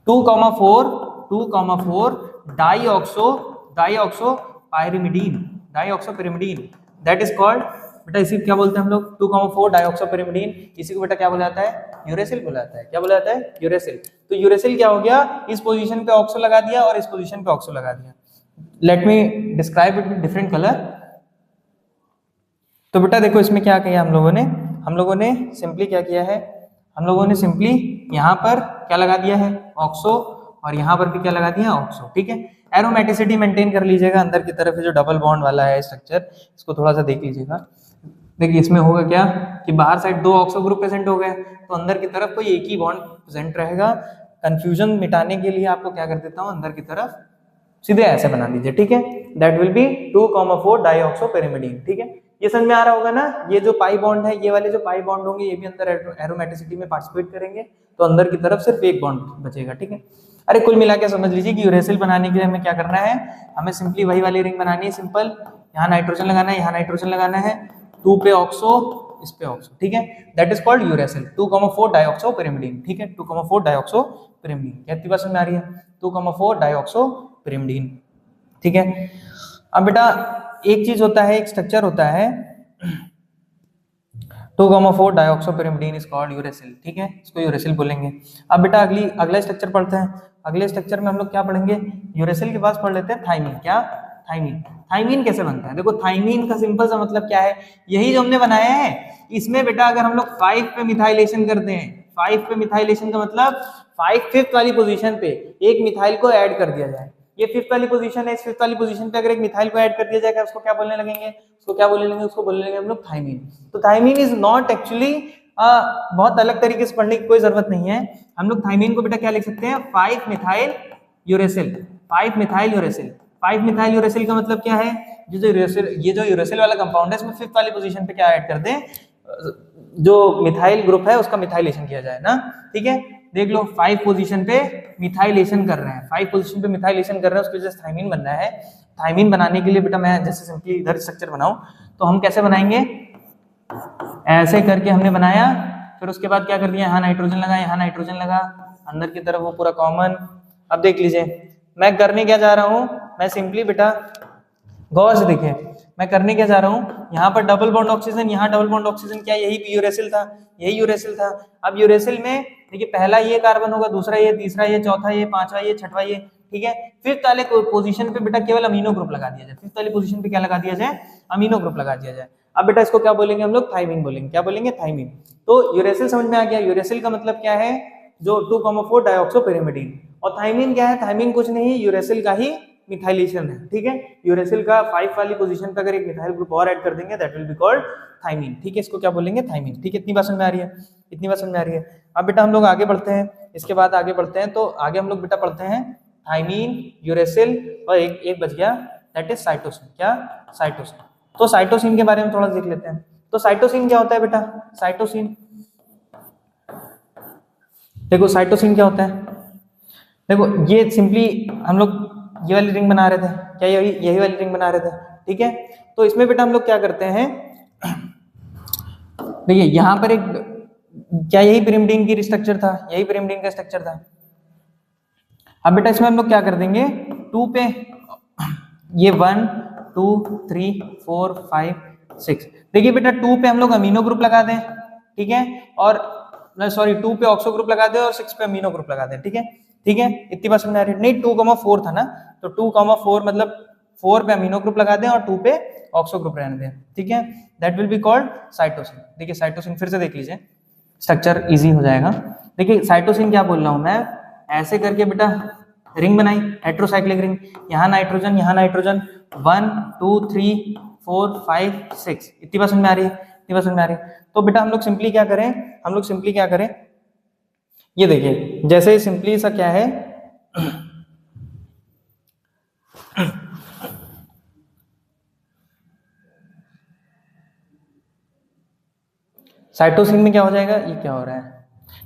2,4 dioxo pyrimidine, dioxo pyrimidine, that is called बेटा, इसी क्या बोलते हैं हम लोग, 2,4 डाईऑक्सो पिरिमिडीन। इसी को बेटा क्या बोला जाता है, यूरेसिल बोला जाता है। क्या बोला जाता है, यूरेसिल। तो यूरेसिल क्या हो गया, इस पोजीशन पे ऑक्सो लगा दिया और इस पोजीशन पे ऑक्सो लगा दिया। Let me describe it with different colour. तो बेटा देखो इसमें क्या किया हम लोगों ने सिंपली क्या किया है, हम लोगों ने सिंपली यहाँ पर क्या लगा दिया है, ऑक्सो, और यहाँ पर भी क्या लगा दिया, ऑक्सो। ठीक है, एरोमेटिसिटी मेंटेन कर लीजिएगा। अंदर की तरफ जो डबल बॉन्ड वाला है स्ट्रक्चर, इसको थोड़ा सा देख लीजिएगा। देखिए इसमें होगा क्या कि बाहर साइड 2 ऑक्सो ग्रुप प्रेजेंट हो गए, तो अंदर की तरफ कोई एक ही बॉन्ड प्रेजेंट रहेगा। कंफ्यूजन मिटाने के लिए आपको क्या कर देता हूँ, अंदर की तरफ सीधे ऐसे बना दीजिए। ठीक है, दैट विल बी 2,4 डाईऑक्सो पिरिमिडीन। ठीक है, ये समझ में आ रहा होगा ना। ये जो पाई बॉन्ड है, ये वाले जो पाई बॉन्ड होंगे, ये भी अंदर एरोमेटिसिटी में पार्टिसिपेट करेंगे, तो अंदर की तरफ सिर्फ एक बॉन्ड बचेगा। ठीक है, अरे कुल मिला के समझ लीजिए कि यूरेसिल बनाने के लिए हमें क्या करना है, हमें सिंपली वही वाली रिंग बनानी है, सिंपल। यहाँ नाइट्रोजन लगाना है, यहाँ नाइट्रोजन लगाना है, 2 पे ऑक्सो, इस पे ऑक्सो, ठीक है, that is called uracil, 2,4 डाइऑक्सो pyrimidine, ठीक है, 2,4 डाइऑक्सो pyrimidine। कितनी बात समझ में आ रही है? 2,4 डाइऑक्सो pyrimidine, ठीक है। अब बेटा एक चीज होता है, एक स्ट्रक्चर होता है 2,4 डाइऑक्सो pyrimidine इज कॉल्ड यूरेसिल, ठीक है, इसको यूरेसिल बोलेंगे। अब बेटा अगला स्ट्रक्चर पढ़ते हैं। अगले स्ट्रक्चर में हम लोग क्या पढ़ेंगे? यूरेसिल के पास पढ़ लेते हैं थाइमीन। क्या? थाइमीन। थाइमीन कैसे बनता है? देखो थाइमीन का सिंपल सा मतलब क्या है, यही जो हमने बनाया है, इसमें बेटा अगर हम लोग 5 पे मिथाइलेशन करते हैं, 5 पे मिथाइलेशन का मतलब 5th वाली पोजीशन पे एक मिथाइल को ऐड कर दिया जाए, ये 5th वाली पोजीशन है, इस 5th वाली पोजीशन पे अगर एक मिथाइल को ऐड कर दिया जाएगा, उसको क्या बोलने लगेंगे? उसको क्या बोलने लगेंगे? उसको बोलने लगेंगे हम लोग थाइमीन। तो थाइमीन इज नॉट एक्चुअली बहुत अलग तरीके से पढ़ने की कोई जरूरत नहीं है। हम लोग थाइमीन को बेटा क्या लिख सकते हैं? 5 methyl uracil, 5 methyl uracil. 5 methyl uracil का मतलब क्या है? ये जो यूरेसिल वाला कंपाउंड है, इसमें 5th वाली पोजीशन पे क्या ऐड कर दें, जो मिथाइल ग्रुप है उसका मिथाइलेशन किया जाए ना, ठीक है। देख लो 5 पोजीशन पे मिथाइलेशन कर रहे हैं, 5 पोजीशन पे मिथाइलेशन कर रहे हैं, उसकी वजह से थाइमीन बनना है। थाइमीन बनाने के लिए बेटा मैं जैसे सिंपली इधर स्ट्रक्चर बनाऊं तो हम कैसे बनाएंगे? ऐसे करके हमने बनाया, फिर उसके बाद क्या कर दिया, यहाँ नाइट्रोजन लगा, यहाँ नाइट्रोजन लगा, अंदर की तरफ वो पूरा कॉमन। अब देख लीजिए मैं करने क्या जा रहा हूँ, मैं सिंपली बेटा गौर से देखिए मैं करने क्या जा रहा हूँ, यहाँ पर डबल बॉन्ड ऑक्सीजन, यहाँ डबल बॉन्ड ऑक्सीजन, क्या यही यूरेसिल था? यही यूरेसिल था। अब यूरेसिल में देखिए पहला ये कार्बन होगा, दूसरा ये, तीसरा ये, चौथा ये, पांचवा ये, छठवा ये, ठीक है। 5th वाले पोजीशन पे बेटा केवल अमीनो ग्रुप लगा दिया जाए, 5th वाली पोजीशन पे क्या लगा दिया जाए? अमीनो ग्रुप लगा दिया जाए। अब बेटा इसको क्या बोलेंगे हम लोग? थाइमीन बोलेंगे। क्या बोलेंगे? थाइमीन। तो यूरेसिल समझ में आ गया। यूरेसिल का मतलब क्या है? जो 2,4 डाइऑक्सो pyrimidine। और थाइमीन क्या है? थाइमीन कुछ नहीं, यूरेसिल का ही मिथाइलेशन है, ठीक है। यूरेसिल का 5 वाली पोजीशन पे अगर एक मिथाइल ग्रुप और ऐड कर देंगे, that will be called thymine, ठीक है। इसको क्या बोलेंगे? थाइमीन, ठीक है। इतनी बात समझ में आ रही है? इतनी बात समझ में आ रही है। अब बेटा हम लोग आगे बढ़ते हैं, इसके बाद आगे बढ़ते हैं, तो आगे हम लोग बेटा पढ़ते हैं थाइमीन, यूरेसिल, और एक बच गया, दैट इज साइटोसिन। क्या? साइटोसिन। तो साइटोसिन के बारे में थोड़ा देख लेते हैं। तो साइटोसिन क्या होता है बेटा? साइटोसिन, देखो साइटोसिन क्या होता है, देखो ये सिंपली हम लोग ये वाली रिंग बना रहे थे, क्या यही वाली रिंग बना रहे थे, ठीक है। तो इसमें बेटा हम लोग क्या करते हैं, देखिए यहाँ पर एक, क्या यही pyrimidine की स्ट्रक्चर था? यही pyrimidine का स्ट्रक्चर था। अब बेटा इसमें हम लोग क्या कर देंगे, 2 पे ये 1 2 3 4 5 6, देखिए बेटा 2 पे हम लोग अमीनो ग्रुप लगा दें, ठीक है, और सॉरी 2 पे ऑक्सो ग्रुप लगा दें और 6 पे अमीनो ग्रुप लगा दें, ठीक है, ठीक है। इतनी बात समझ आ रही है? नहीं 2,4 था ना, तो 2,4 मतलब 4 पे अमीनो ग्रुप लगा दें और 2 पे ऑक्सो ग्रुप रहने दें, ठीक है, that will be called cytosine. देखिए साइटोसिन फिर से देख लीजिए, स्ट्रक्चर इजी हो जाएगा। देखिए साइटोसिन क्या बोल रहा हूं मैं, ऐसे करके बेटा रिंग बनाई, हेट्रोसाइक्लिक रिंग, यहाँ नाइट्रोजन, यहाँ नाइट्रोजन, 1 2 3 4 5 6, इतनी बात समझ में आ रही है? इतनी बात समझ में आ रही है? तो बेटा हम लोग सिंपली क्या करें, हम लोग सिंपली क्या करें, ये देखिए जैसे सिंपली सा क्या है, साइटोसिन में क्या हो जाएगा, ये क्या हो रहा है,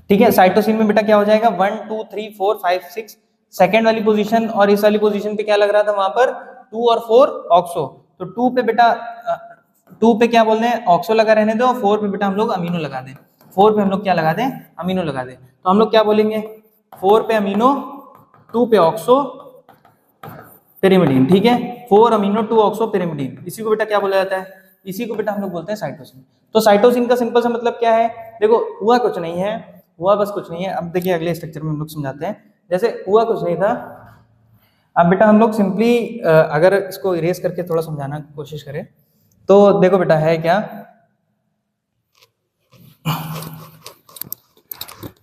ठीक है। साइटोसिन में बेटा क्या हो जाएगा, 1 2 3 4 5 6, सेकेंड वाली पोजीशन और इस वाली पोजीशन पे क्या लग रहा था वहां पर, 2 और 4 ऑक्सो, तो 2 पे बेटा 2 पे क्या बोल रहे हैं, ऑक्सो लगा रहने दो, और 4 पे बेटा हम लोग अमीनो लगा दें, 4 पे हम लोग क्या लगा दें, अमीनो लगा दें। तो हम लोग क्या बोलेंगे, 4 पे अमीनो 2 पे ऑक्सो pyrimidine, ठीक है, 4 अमीनो 2 ऑक्सो pyrimidine, इसी को बेटा क्या बोला जाता है, इसी को बेटा हम लोग बोलते हैं साइटोसिन। तो साइटोसिन का सिंपल सा मतलब क्या है, देखो हुआ कुछ नहीं है, हुआ बस कुछ नहीं है। अब देखिए अगले स्ट्रक्चर में हम लोग समझाते हैं, जैसे हुआ कुछ नहीं था। अब बेटा हम लोग सिंपली अगर इसको इरेज करके थोड़ा समझाना की कोशिश करें, तो देखो बेटा है क्या,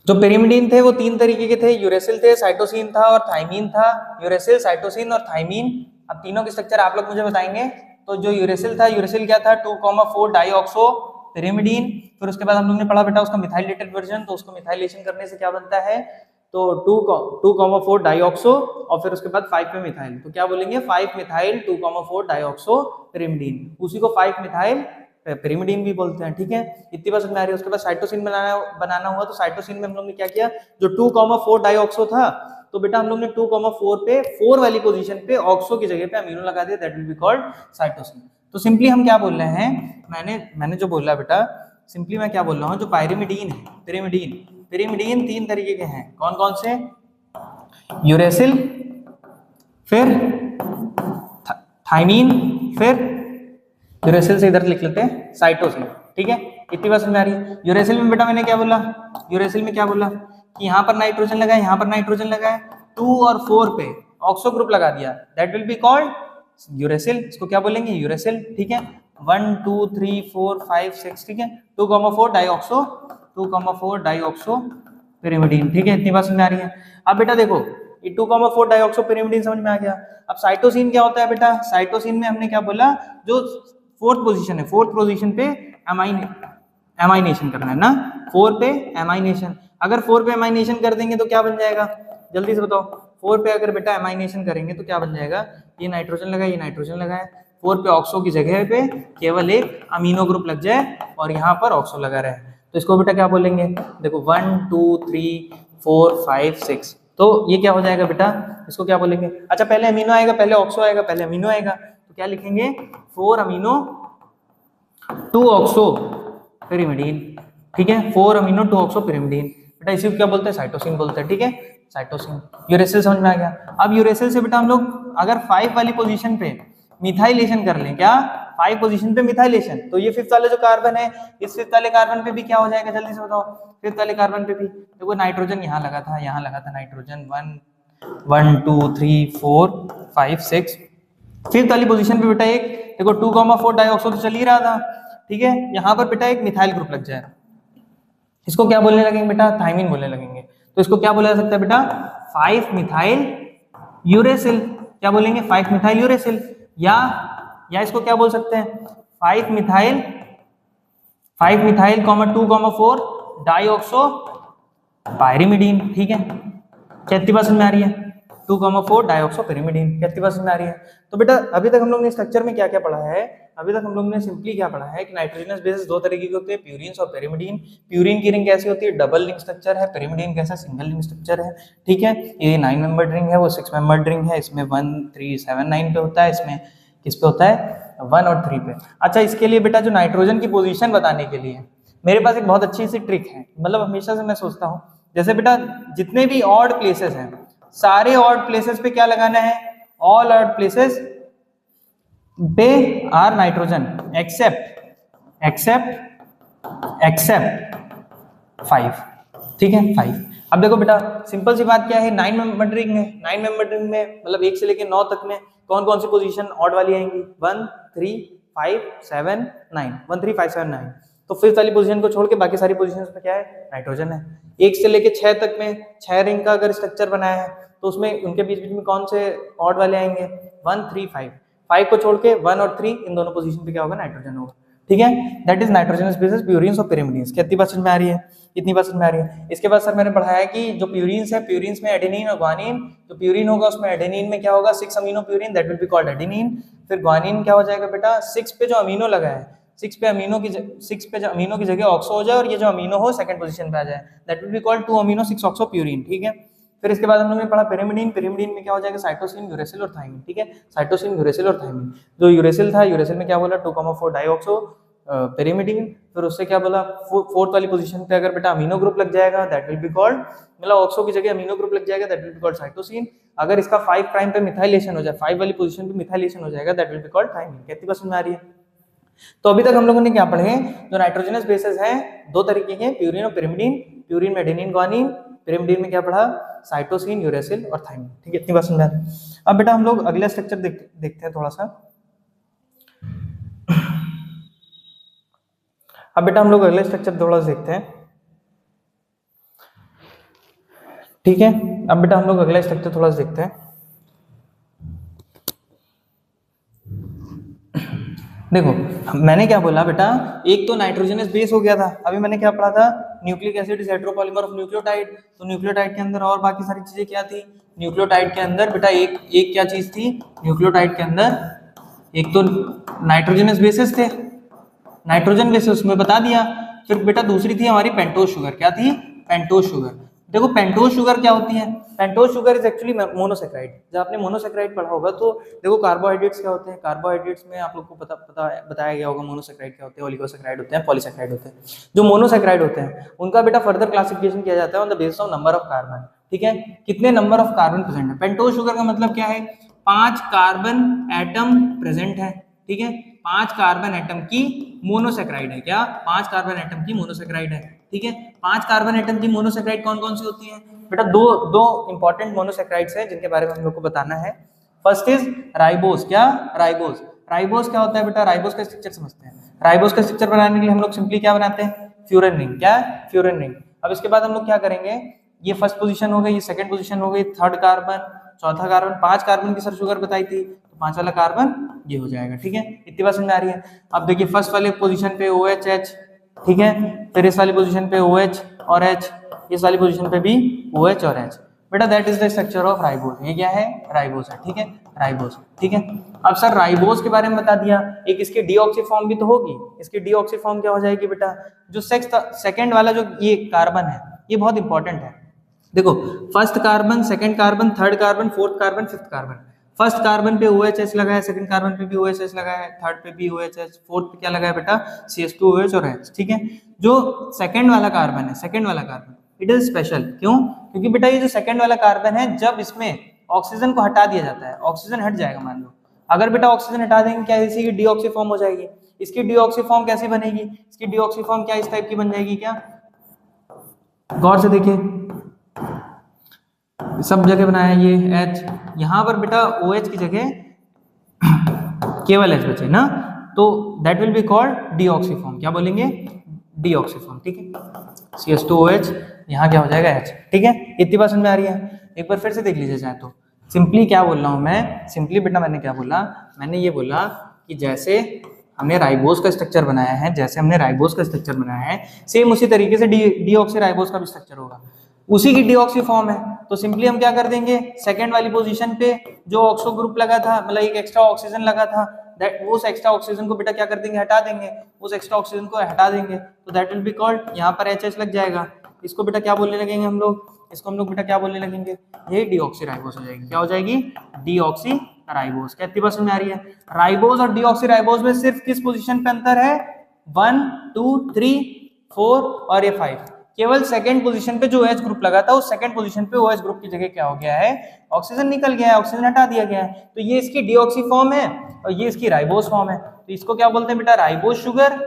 जो pyrimidine थे वो 3 तरीके के थे, यूरेसिल थे, साइटोसिन था और थाइमीन था। यूरेसिल, साइटोसिन और थाइमीन, अब तीनों के स्ट्रक्चर आप लोग मुझे बताएंगे। तो जो यूरेसिल था, यूरेसिल क्या था, 2,4 डाइऑक्सो pyrimidine, फिर उसके बाद हम लोग ने पढ़ा बेटा उसका मिथाइलेटेड वर्जन, तो उसको मिथाइलेशन करने से क्या बनता है, तो 2,4 डाइऑक्सो और फिर उसके बाद 5 पे मिथाइल, तो क्या बोलेंगे, 5 मिथाइल 2,4 डाइऑक्सो pyrimidine, उसी को 5 मिथाइल pyrimidine भी बोलते हैं, ठीक है। इतनी बात समझ में आ रही है? उसके बाद साइटोसिन बनाना हुआ, तो साइटोसिन में हम लोग ने क्या किया, जो 2,4 डाइऑक्सो था, तो बेटा हम लोग ने 2,4 पे 4 वाली पोजीशन पे ऑक्सो की जगह पे अमीनो लगा दिया, that will be called cytosine. तो सिंपली हम क्या बोल रहे हैं, मैंने जो बोला बेटा सिंपली मैं क्या बोल रहा हूँ, जो पायरिमिडीन है, पिरिमिडीन 3 तरीके के हैं। कौन कौन से? यूरेसिल, फिर थाइमीन, फिर यूरेसिल से इधर लिख लेते हैं साइटोसिन। ठीक है, इतनी बात समझ में आ रही है? यूरेसिल में बेटा मैंने क्या बोला, यूरेसिल में क्या बोला कि यहाँ पर नाइट्रोजन लगा है, यहाँ पर नाइट्रोजन लगा है, 2 और 4 पे ऑक्सो ग्रुप लगा दिया, that will be called uracil. इसको क्या बोलेंगे? यूरेसिल। ठीक है, 1 2 3 4 5 6, ठीक है, 2,4 डाइऑक्सो पिरिमिडीन। ठीक है, इतनी बात समझ में आ रही है? अब बेटा देखो, ये 2,4 डाइऑक्सो पिरिमिडीन समझ में आ गया। अब साइटोसिन क्या होता है बेटा? साइटोसिन में हमने क्या बोला, जो 4th पोजीशन है, 4th पोजीशन पे एमाइनेशन करना है ना, 4 पे एमाइनेशन। अगर 4 पे एमाइनेशन कर देंगे तो क्या बन जाएगा, जल्दी से बताओ। 4 पे अगर बेटा एमाइनेशन करेंगे तो क्या बन जाएगा, ये नाइट्रोजन लगा, ये नाइट्रोजन लगा है, 4 पे ऑक्सो की जगह पे केवल एक अमीनो ग्रुप लग जाए और यहाँ पर ऑक्सो लगा रहे, तो इसको बेटा क्या बोलेंगे? देखो 1 2 3 4 5 6, तो ये क्या हो जाएगा बेटा, इसको क्या बोलेंगे? अच्छा, पहले अमीनो आएगा, पहले ऑक्सो आएगा, पहले अमीनो आएगा, तो क्या लिखेंगे? 4 अमीनो 2 ऑक्सो पिरिमिडीन। ठीक है, 4 अमीनो 2 ऑक्सो पिरिमिडीन, बेटा इसी को क्या बोलते हैं? साइटोसिन बोलते हैं। ठीक है, साइटोसिन। यूरेसिल समझ में आ गया? अब यूरेसिल से बेटा हम लोग अगर 5 वाली पोजीशन पे मिथाइलेशन कर लें, क्या 5 पोजीशन पे मिथाइलेशन, तो ये 5th वाला जो कार्बन है, इस 5th वाले कार्बन पे भी क्या हो जाएगा, जल्दी से बताओ। 5th वाले कार्बन पे भी देखो नाइट्रोजन यहाँ लगा था, यहाँ लगा था नाइट्रोजन, 1 2 3 4 5 6, 5th वाली पोजीशन पे बेटा एक देखो 2,4 डाइऑक्सो तो चल ही रहा था। ठीक है, यहाँ पर बेटा एक मिथाइल ग्रुप लग जाए, इसको क्या बोलने लगेंगे बेटा? थाइमीन बोलने लगेंगे। तो इसको क्या बोला जा सकता है बेटा? 5 मिथाइल यूरेसिल। क्या बोलेंगे? 5 मिथाइल यूरेसिल। या इसको क्या बोल सकते हैं? 5 मिथाइल 2,4 डाइऑक्सो पायरिमिडीन। ठीक है, कितनी बात समझ में आ रही है? 2,4 डाइऑक्सो पिरिमिडीन, कितनी बात समझ में आ रही है? तो बेटा अभी तक हम लोग ने स्ट्रक्चर में क्या क्या पढ़ा है? अभी तक हम लोग ने सिंपली क्या पढ़ा है कि नाइट्रोजनस बेसेस 2 तरीके के होते हैं, प्यूरिन्स और पिरिमिडीन। प्यूरिन की रिंग कैसी होती है? डबल रिंग स्ट्रक्चर है। पिरिमिडीन कैसा? सिंगल रिंग स्ट्रक्चर है। ठीक है, ये 9 मेंबर्ड रिंग है, वो 6 मेंबर्ड रिंग है। इसमें 1 3 7 9 पे होता है, इसमें किस पे होता है? 1 और 3 पे। अच्छा, इसके लिए बेटा जो नाइट्रोजन की पोजीशन बताने के लिए मेरे पास एक बहुत अच्छी सी ट्रिक है, मतलब हमेशा से मैं सोचता हूँ, जैसे बेटा जितने भी ऑड प्लेसेस हैं, सारे ऑड प्लेसेस पे क्या लगाना है? ऑल ऑड प्लेसेस पे आर नाइट्रोजन एक्सेप्ट 5। ठीक है, 5। अब देखो बेटा सिंपल सी बात क्या है, 9 मेंबर रिंग है, 9 मेंबर रिंग में मतलब 1 से लेकर 9 तक में कौन कौन सी पोजीशन ऑड वाली आएंगी? 1 3 5 7 9, 1 3 5 7 9। तो 5th वाली पोजीशन को छोड़ के बाकी सारी पोजीशंस में क्या है? नाइट्रोजन है। 1 से लेके 6 तक में 6 रिंग का अगर स्ट्रक्चर बनाया है तो उसमें उनके बीच बीच में कौन से ऑड वाले आएंगे? 1 3 5। 5 को छोड़ के 1 और 3 इन दोनों पोजीशन पे क्या होगा? नाइट्रोजन होगा। ठीक है, that is nitrogenous bases, purines और पिरिमिडीन्स। कितनी बात समझ में आ रही है? इतनी बात समझ में आ रही है। इसके बाद सर मैंने पढ़ाया कि जो प्यूरिन्स है, प्यूरिन्स में एडेनिन और ग्वानिन, जो प्यूरिन होगा उसमें एडेनिन में क्या होगा? 6 amino purine, that will be called adenine. फिर ग्वानिन क्या हो जाएगा बेटा? 6 पे जो अमीनो लगा है, 6 पे जो अमीनो की जगह ऑक्सो हो जाए और ये जो अमीनो हो सेकंड पोजीशन पे आ जाए, that will be called 2 amino 6 oxo purine. ठीक है, फिर इसके बाद हम लोगों ने पढ़ा पिरिमिडीन। पिरिमिडीन में क्या हो जाएगा? साइटोसिन, यूरेसिल और थाइमिन। ठीक है, साइटोसिन, यूरेसिल और थाइमिन। जो यूरेसिल था, यूरेसिल में क्या बोला? 2,4 डाइऑक्सो पिरिमिडीन। फिर उससे क्या बोला? 4th वाली पोजीशन पे अगर बेटा अमीनो ग्रुप लग जाएगा, दैट विल बी कॉल्ड, मतलब ऑक्सो की जगह अमीनो ग्रुप लग जाएगा, that will be called cytosine. अगर इसका 5 प्राइम पे मिथाइलेशन हो जाए, 5 वाली पोजीशन पे मिथाइलेशन हो जाएगा, that will be called thymine. कितनी बात समझ में आ रही है? तो अभी तक हम लोगों ने क्या पढ़े? जो नाइट्रोजनस बेसेस हैं 2 तरीके के, प्यूरिन और पिरिमिडीन। प्यूरिन में एडेनिन ग्वानिन, पिरिमिडीन में क्या पढ़ा? साइटोसिन, यूरेसिल और थाइमिन। ठीक है, इतनी बात समझ में आ रही है? अब बेटा हम लोग अगला स्ट्रक्चर देखते हैं थोड़ा सा। अब बेटा हम लोग अगले स्ट्रक्चर थोड़ा सा देखते हैं। ठीक है, अब बेटा हम लोग अगला स्ट्रक्चर थोड़ा सा देखते हैं। देखो मैंने क्या बोला बेटा, एक तो नाइट्रोजनस बेस हो गया था, अभी मैंने क्या पढ़ा था? Nucleic acid is heteropolymer of nucleotide. तो न्यूक्लियोटाइड के अंदर और बाकी सारी चीजें क्या थी? न्यूक्लियोटाइड के अंदर बेटा एक क्या चीज थी? न्यूक्लियोटाइड के अंदर एक तो नाइट्रोजनस बेसेस थे, नाइट्रोजन बेसेस में बता दिया। फिर बेटा दूसरी थी हमारी पेंटोज शुगर। क्या थी? Pentose sugar. देखो पेंटोज शुगर क्या होती है, pentose sugar is actually monosaccharide. जब आपने मोनोसेक्राइड पढ़ा होगा तो देखो कार्बोहाइड्रेट्स क्या होते हैं, कार्बोहाइड्रेट्स में आप लोग को बताया गया होगा मोनोसेक्राइड क्या होते हैं, ओलिगोसेक्राइड होते हैं, पॉलीसेक्राइड होते हैं। जो मोनोसेक्राइड होते हैं उनका बेटा फर्दर क्लासिफिकेशन किया जाता है on the basis of number of carbon. ठीक है, कितने नंबर ऑफ कार्बन प्रेजेंट है। पेंटोज शुगर का मतलब क्या है, 5 कार्बन एटम प्रेजेंट है। ठीक है, 5 कार्बन एटम की मोनोसेक्राइड है। क्या, 5 कार्बन एटम की मोनोसेक्राइड है। ठीक है, 5 कार्बन एटम की मोनोसेक्राइड कौन कौन सी होती हैं बेटा, दो इंपॉर्टेंट मोनोसेक्राइड्स हैं जिनके बारे में हम लोग को बताना है। First is ribose. क्या, राइबोस। राइबोस क्या होता है बेटा, राइबोस का स्ट्रक्चर समझते हैं। राइबोस का स्ट्रक्चर बनाने के लिए हम लोग सिंपली क्या बनाते हैं, फ्यूरन रिंग। क्या, फ्यूरन रिंग। अब इसके बाद हम लोग क्या करेंगे, ये फर्स्ट पोजीशन हो गई, ये सेकंड पोजीशन हो गई, थर्ड कार्बन, चौथा कार्बन, 5 कार्बन की सर शुगर बताई थी तो 5 वाला कार्बन ये हो जाएगा। ठीक है, इतनी बात समझ में आ रही है। अब देखिए फर्स्ट वाले पोजीशन पे OH, ठीक है, फिर इस वाली पोजीशन पे OH और H, इस वाली पोजीशन पे भी OH और H। बेटा that is the structure of ribose. ये क्या है, राइबोस है। ठीक है, राइबोस। ठीक है, अब सर राइबोस के बारे में बता दिया, एक इसकी डीऑक्सी फॉर्म भी तो होगी। इसकी डीऑक्सी फॉर्म क्या हो जाएगी बेटा, जो सेकंड वाला जो ये कार्बन है ये बहुत इंपॉर्टेंट है। देखो first carbon, second carbon, third carbon, fourth carbon, fifth carbon. First carbon पे OHS लगा है, सेकंड कार्बन पे भी OHS लगा है, थर्ड पे भी OHS, फोर्थ पे क्या लगा है बेटा, CH2OH और H। ठीक है, जो सेकंड वाला कार्बन है, सेकंड वाला कार्बन इट इज स्पेशल। क्यों, क्योंकि बेटा ये जो सेकंड वाला कार्बन है जब इसमें ऑक्सीजन को हटा दिया जाता है, ऑक्सीजन हट जाएगा मान लो, अगर बेटा ऑक्सीजन हटा देंगे क्या इसी की डीऑक्सी फॉर्म हो जाएगी। इसकी डीऑक्सी फॉर्म कैसे बनेगी, इसकी डीऑक्सी फॉर्म क्या इस टाइप की बन जाएगी। क्या, गौर से देखिए सब जगह बनाया ये H, यहाँ पर बेटा OH की जगह केवल H बचे ना, तो that will be called deoxy form. क्या बोलेंगे, डीऑक्सी फॉर्म। ठीक है, CH2OH, यहाँ क्या हो जाएगा H। ठीक है, इतनी बात समझ में आ रही है। एक बार फिर से देख लीजिए चाहे तो। सिंपली क्या बोल रहा हूँ मैं, सिंपली बेटा मैंने क्या बोला, मैंने ये बोला कि जैसे हमने राइबोस का स्ट्रक्चर बनाया है, जैसे हमने राइबोस का स्ट्रक्चर बनाया है, सेम उसी तरीके से डीऑक्सी राइबोस का भी स्ट्रक्चर होगा, उसी की डीऑक्सी फॉर्म है। तो सिंपली हम क्या कर देंगे, सेकंड वाली पोजीशन पे जो ऑक्सो ग्रुप लगा था, मतलब एक एक्स्ट्रा ऑक्सीजन लगा था, दैट उस एक्स्ट्रा ऑक्सीजन को बेटा क्या कर देंगे, हटा देंगे, उस एक्स्ट्रा ऑक्सीजन को हटा देंगे, तो दैट विल बी कॉल्ड, यहाँ पर HH लग जाएगा, इसको बेटा क्या बोलने लगेंगे हम लोग, इसको हम लोग बेटा क्या बोलने लगेंगे, ये डीऑक्सी राइबोस हो जाएगी। क्या हो जाएगी, डीऑक्सी राइबोस। कितनी बात समझ में आ रही है। राइबोस और डीऑक्सी राइबोस में सिर्फ किस पोजीशन पे अंतर है, 1 2 3 4 और ये 5, केवल सेकंड पोजीशन पे जो OH ग्रुप लगा था उस सेकंड पोजीशन पे OH ग्रुप की जगह क्या हो गया है, ऑक्सीजन निकल गया है, ऑक्सीजन हटा दिया गया है। तो ये इसकी डीऑक्सी फॉर्म है और ये इसकी राइबोस फॉर्म है। तो इसको क्या बोलते हैं बेटा, राइबोस शुगर,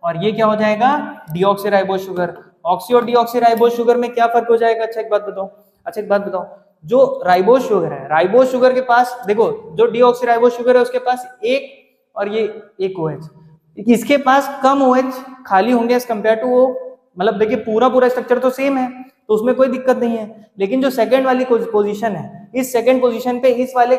और ये क्या हो जाएगा, डीऑक्सी राइबोस शुगर। ऑक्सी और डीऑक्सी राइबोस शुगर में क्या फर्क हो जाएगा, अच्छा एक बात बताओ, जो राइबोस शुगर है, राइबोस शुगर के पास देखो, जो डीऑक्सी राइबोस शुगर है उसके पास एक और ये एक OH, इसके पास कम OH खाली होंगे एज कंपेयर टू वो, मतलब देखिए पूरा स्ट्रक्चर तो सेम है तो उसमें कोई दिक्कत नहीं है, लेकिन जो सेकंड वाली पोजीशन है, इस सेकंड पोजीशन पे इस वाले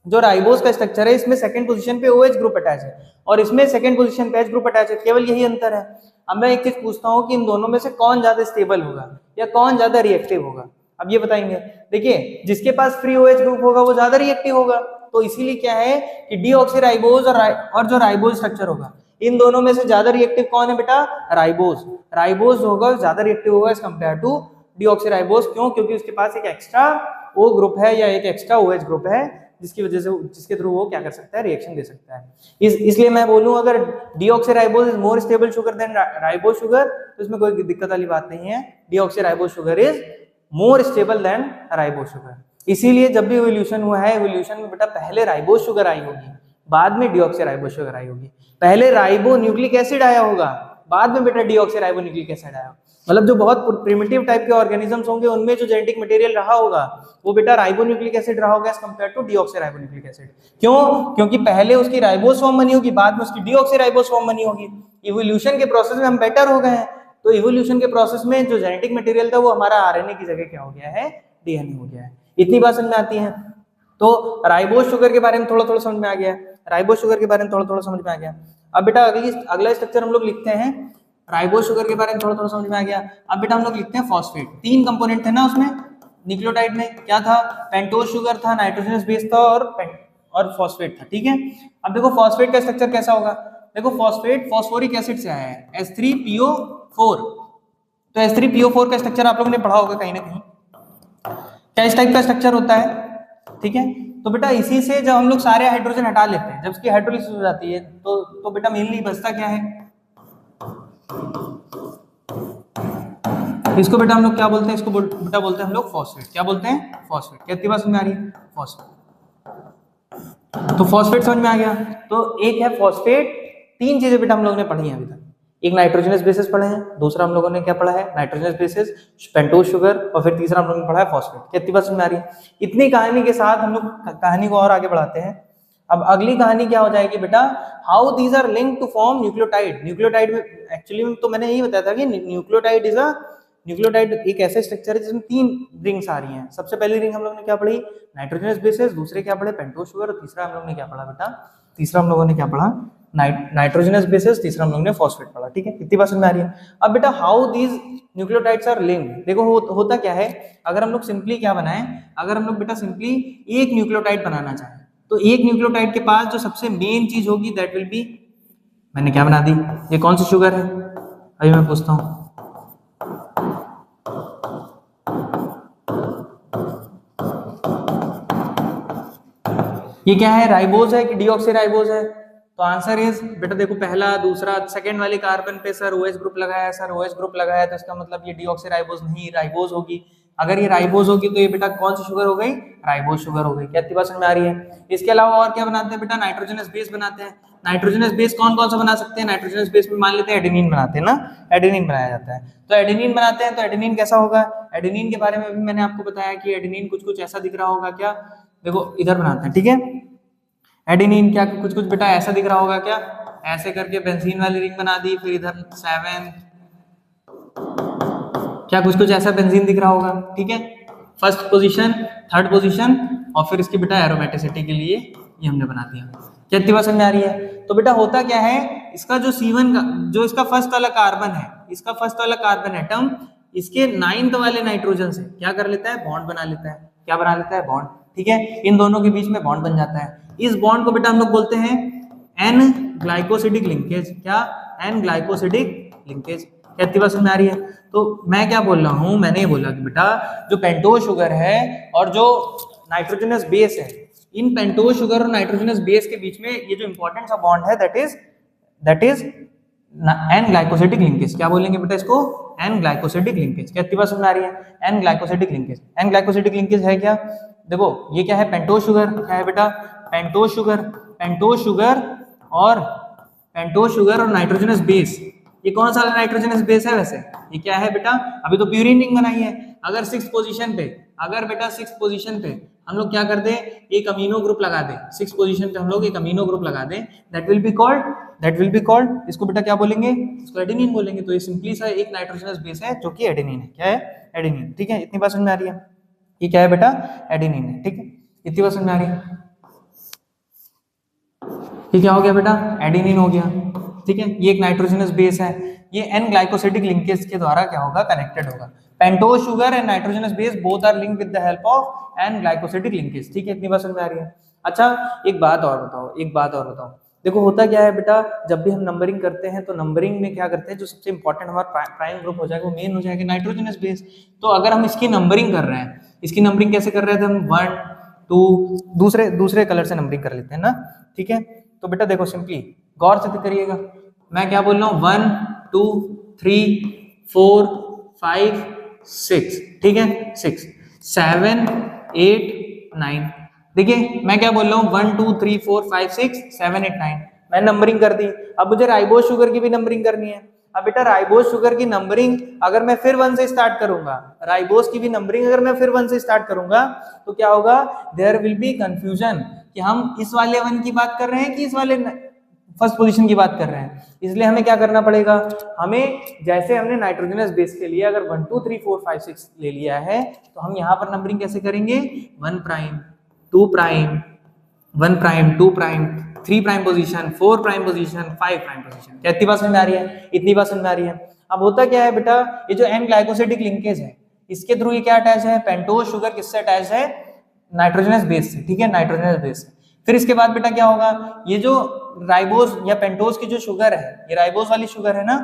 जो राइबोस का स्ट्रक्चर है इसमें सेकंड पोजीशन पे OH ग्रुप अटैच है और इसमें सेकंड पोजीशन पे H ग्रुप अटैच है, केवल यही अंतर है। अब मैं एक चीज पूछता हूँ कि इन दोनों में से कौन ज्यादा स्टेबल होगा या कौन ज्यादा रिएक्टिव होगा, अब ये बताएंगे। देखिए जिसके पास फ्री OH ग्रुप होगा वो ज्यादा रिएक्टिव होगा, तो इसीलिए क्या है कि डीऑक्सी राइबोस और जो राइबोस स्ट्रक्चर होगा इन दोनों में से ज्यादा रिएक्टिव कौन है बेटा, राइबोस होगा, ज्यादा रिएक्टिव होगा as compare to deoxyribose. क्यों, क्योंकि उसके पास एक एक्स्ट्रा O ग्रुप है या एक एक्स्ट्रा OH ग्रुप है जिसकी वजह से, जिसके थ्रू वो क्या कर सकता है, रिएक्शन दे सकता है। इसलिए मैं बोलूं अगर deoxyribose is more stable sugar than ribose sugar तो इसमें कोई दिक्कत वाली बात नहीं है, deoxyribose sugar is more stable than ribose sugar. इसीलिए जब भी इवोल्यूशन हुआ है, इवोल्यूशन में बेटा पहले राइबोस शुगर आई होगी, बाद में डीऑक्सी राइबोस शुगर आई होगी। पहले राइबो न्यूक्लिक एसिड आया होगा, बाद में बेटा डीऑक्सी राइबो न्यूक्लिक एसिड आया। मतलब जो बहुत प्रिमिटिव टाइप के ऑर्गेनिजम्स होंगे उनमें जो जेनेटिक मटेरियल रहा होगा वो बेटा राइबो न्यूक्लिक एसिड रहा होगा as compare to deoxyribonucleic acid. क्यों, क्योंकि पहले उसकी राइबोस फॉर्म बनी होगी, बाद में उसकी डीऑक्सी राइबोस फॉर्म बनी होगी। इवोल्यूशन के प्रोसेस में हम बेटर हो गए हैं, तो इवोल्यूशन के प्रोसेस में जो जेनेटिक मटेरियल था वो हमारा आरएनए की जगह क्या हो गया है, डीएनए हो गया है। इतनी बात समझ में आती है। तो राइबोस शुगर के बारे में थोड़ा थोड़ा समझ में आ गया, राइबोस शुगर के बारे में थोड़ा थोड़ा समझ में आ गया। अब बेटा अगला स्ट्रक्चर हम लोग लिखते हैं, राइबोस शुगर के बारे में थोड़ा थोड़ा समझ में आ गया। अब बेटा हम लोग लिखते हैं फॉस्फेट। 3 कंपोनेंट थे ना उसमें, न्यूक्लियोटाइड में क्या था, पेंटोज शुगर था, नाइट्रोजनस बेस था और फॉस्फेट था। ठीक है, अब देखो फॉस्फेट का स्ट्रक्चर कैसा होगा, देखो फॉस्फेट फॉस्फोरिक एसिड से आया है, H3PO4, तो H3PO4 का स्ट्रक्चर आप लोगों ने पढ़ा होगा कहीं ना कहीं, क्या इस टाइप का स्ट्रक्चर होता है, ठीक है। तो बेटा इसी से जब हम लोग सारे हाइड्रोजन हटा लेते हैं, जब इसकी हाइड्रोलिसिस हो जाती है तो बेटा मेनली बचता क्या है, इसको बेटा हम लोग क्या बोलते हैं, इसको बेटा बोलते हैं हम लोग फॉस्फेट। क्या बोलते हैं, फॉस्फेट। कितनी बात समझ में आ रही है, फॉस्फेट। तो फॉस्फेट समझ में आ गया। तो एक है फॉस्फेट, तीन चीजें बेटा हम लोगों ने पढ़ी हैं अभी तक। एक नाइट्रोजनस बेसिस पढ़े हैं, दूसरा हम लोगों ने क्या पढ़ा है, नाइट्रोजनस बेसिस, पेंटोज शुगर, और फिर तीसरा हम लोगों ने पढ़ा है फॉस्फेट। कितनी बात समझ में आ रही है। इतनी कहानी के साथ हम लोग कहानी को और आगे बढ़ाते हैं। अब अगली कहानी क्या हो जाएगी बेटा, how these are linked to form nucleotide. Nucleotide में एक्चुअली तो मैंने यही बताया था कि न्यूक्लियोटाइड इज अ, न्यूक्लियोटाइड एक ऐसा स्ट्रक्चर है जिसमें तीन रिंग्स आ रही हैं। सबसे पहली रिंग हम लोगों ने क्या पढ़ी, नाइट्रोजनस बेसिस, दूसरे क्या पढ़े, पेंटोज शुगर, और तीसरा हम लोगों ने क्या पढ़ा बेटा, तीसरा हम लोगों ने क्या पढ़ा, नाइट्रोजनस बेसिस, तीसरा हम लोगों ने फॉस्फेट पढ़ा, ठीक है। इतनी बात समझ में आ रही है। अब बेटा how these nucleotides are linked, देखो होता क्या है, अगर हम लोग सिंपली क्या बनाएं, अगर हम लोग बेटा सिंपली एक न्यूक्लियोटाइड बनाना चाहें, तो एक न्यूक्लियोटाइड के पास जो सबसे मेन चीज होगी दैट विल बी, मैंने क्या बना दी, ये कौन सी शुगर है, अभी मैं पूछता हूं, ये क्या है, राइबोज है कि डीऑक्सीराइबोज है। तो आंसर इज बेटा देखो पहला दूसरा सेकंड वाले कार्बन पे सर OH ग्रुप लगाया, सर OH ग्रुप लगाया, तो इसका मतलब ये डीऑक्सीराइबोज नहीं राइबोज होगी। अगर ये राइबोज होगी तो ये बेटा कौन सी शुगर हो गई, राइबोज शुगर हो गई। क्या इतनी बात समझ में आ रही है। इसके अलावा और क्या बनाते हैं बेटा, नाइट्रोजनस बेस बनाते हैं। नाइट्रोजनस बेस कौन कौन सा बना सकते हैं, नाइट्रोजनस बेस में मान लेते हैं एडेनिन बनाते हैं ना, एडेनिन बनाया जाता है। तो एडेनिन बनाते हैं, तो एडेनिन कैसा होगा, एडेनिन के बारे में भी मैंने आपको बताया कि एडेनिन कुछ कुछ ऐसा दिख रहा होगा, क्या देखो इधर बनाते हैं, ठीक है। एडेनिन क्या कुछ कुछ बेटा ऐसा दिख रहा होगा, क्या ऐसे करके बेंजीन वाली रिंग बना दी, फिर इधर 7, क्या कुछ कुछ ऐसा बेंजीन दिख रहा होगा, ठीक है। फर्स्ट पोजीशन, थर्ड पोजीशन, और फिर इसकी बेटा एरोमेटिसिटी के लिए ये हमने बना दिया। क्या इतनी बात समझ में आ रही है। तो बेटा होता क्या है, इसका जो C1 का जो इसका फर्स्ट वाला कार्बन है, इसका फर्स्ट वाला कार्बन एटम इसके 9th वाले नाइट्रोजन से क्या कर लेता है, बॉन्ड बना लेता है। क्या बना लेता है, बॉन्ड, ठीक है। इन दोनों के बीच में बॉन्ड बन जाता है। इस बॉन्ड को बेटा हम लोग बोलते हैं एन ग्लाइकोसिडिक लिंकेज। क्या, एन ग्लाइकोसिडिक लिंकेज। क्या इतनी बात समझ में आ रही है। तो मैं क्या बोल रहा हूँ, मैंने ये बोला कि बेटा जो पेंटोज शुगर है और जो नाइट्रोजनस बेस है, इन पेंटोज शुगर और नाइट्रोजनस बेस के बीच में ये जो इंपॉर्टेंट सा बॉन्ड है that is an glycosidic linkage. क्या बोलेंगे बेटा इसको, एन ग्लाइकोसिडिक लिंकेज। क्या इतनी बात समझ में आ रही है, N glycosidic linkage. N glycosidic linkage है क्या, देखो ये क्या है, पेंटोज शुगर। क्या है बेटा, पेंटोज शुगर। पेंटोज शुगर और नाइट्रोजनस बेस, ये कौन सा नाइट्रोजनस बेस है वैसे, ये क्या है बेटा, अभी तो प्यूरिन रिंग बनाई है। अगर 6th पोजीशन पे, अगर बेटा 6th पोजीशन पे हम लोग क्या कर दे, एक अमीनो ग्रुप लगा दे, 6th पोजीशन पे हम लोग एक अमीनो ग्रुप लगा दे, दैट विल बी कॉल्ड, इसको बेटा क्या बोलेंगे, इसको एडेनिन बोलेंगे। तो ये सिंपली सा एक नाइट्रोजनस बेस है जो कि एडेनिन है। क्या है, एडेनिन, ठीक है। इतनी बात समझ में आ रही है, ये क्या है बेटा, एडेनिन है, ठीक है। इतनी बात समझ में आ रही है। ये क्या हो गया बेटा, एडेनिन हो गया, ठीक है। ये एक नाइट्रोजनस बेस है, ये एन ग्लाइकोसिडिक लिंकेज के द्वारा क्या होगा, कनेक्टेड होगा। Pentose sugar and nitrogenous base both are linked with the help of N glycosidic linkage, ठीक है। इतनी बात समझ में आ रही है। अच्छा एक बात और बताओ, देखो होता क्या है बेटा, जब भी हम नंबरिंग करते हैं तो नंबरिंग में क्या करते हैं, जो सबसे इंपॉर्टेंट हमारा प्राइम ग्रुप हो जाएगा वो मेन हो जाएगा नाइट्रोजनस बेस। तो अगर हम इसकी नंबरिंग कर रहे हैं, इसकी नंबरिंग कैसे कर रहे थे हम, 1 2, दूसरे कलर से नंबरिंग कर लेते हैं ना, ठीक है। तो बेटा देखो सिंपली गौर से करिएगा, मैं क्या बोल रहा हूँ, 1 2 3 4 5 6, ठीक है, 6 7 8 9। देखिए मैं क्या बोल रहा हूँ, 1 2 3 4 5 6 7 8 9, मैं नंबरिंग कर दी। अब मुझे राइबोज शुगर की भी नंबरिंग करनी है। अब बेटा राइबोज शुगर की नंबरिंग अगर मैं फिर 1 से स्टार्ट करूंगा, राइबोज की भी नंबरिंग अगर मैं फिर 1 से स्टार्ट करूंगा, तो क्या होगा, देयर विल बी कंफ्यूजन कि हम इस वाले 1 की बात कर रहे हैं कि इस वाले फर्स्ट पोजीशन की बात कर रहे हैं। इसलिए हमें क्या करना पड़ेगा, हमें जैसे हमने नाइट्रोजनस बेस के लिए अगर 1 2 3 4 5 6 ले लिया है, तो हम यहाँ पर नंबरिंग कैसे करेंगे, 1 prime 2 prime 1 prime 2 prime 3 prime position 4 prime position 5 prime position. क्या इतनी बात समझ में आ रही है, इतनी बात समझ में आ रही है। अब होता क्या है बेटा, ये जो एन ग्लाइकोसिडिक लिंकेज है, इसके थ्रू ये क्या अटैच है, पेंटोज शुगर किससे अटैच है, नाइट्रोजनस बेस से, ठीक है, नाइट्रोजनस बेस से। फिर इसके बाद बेटा क्या होगा, ये जो राइबोस या पेंटोज की जो शुगर है, ये राइबोस वाली शुगर है ना,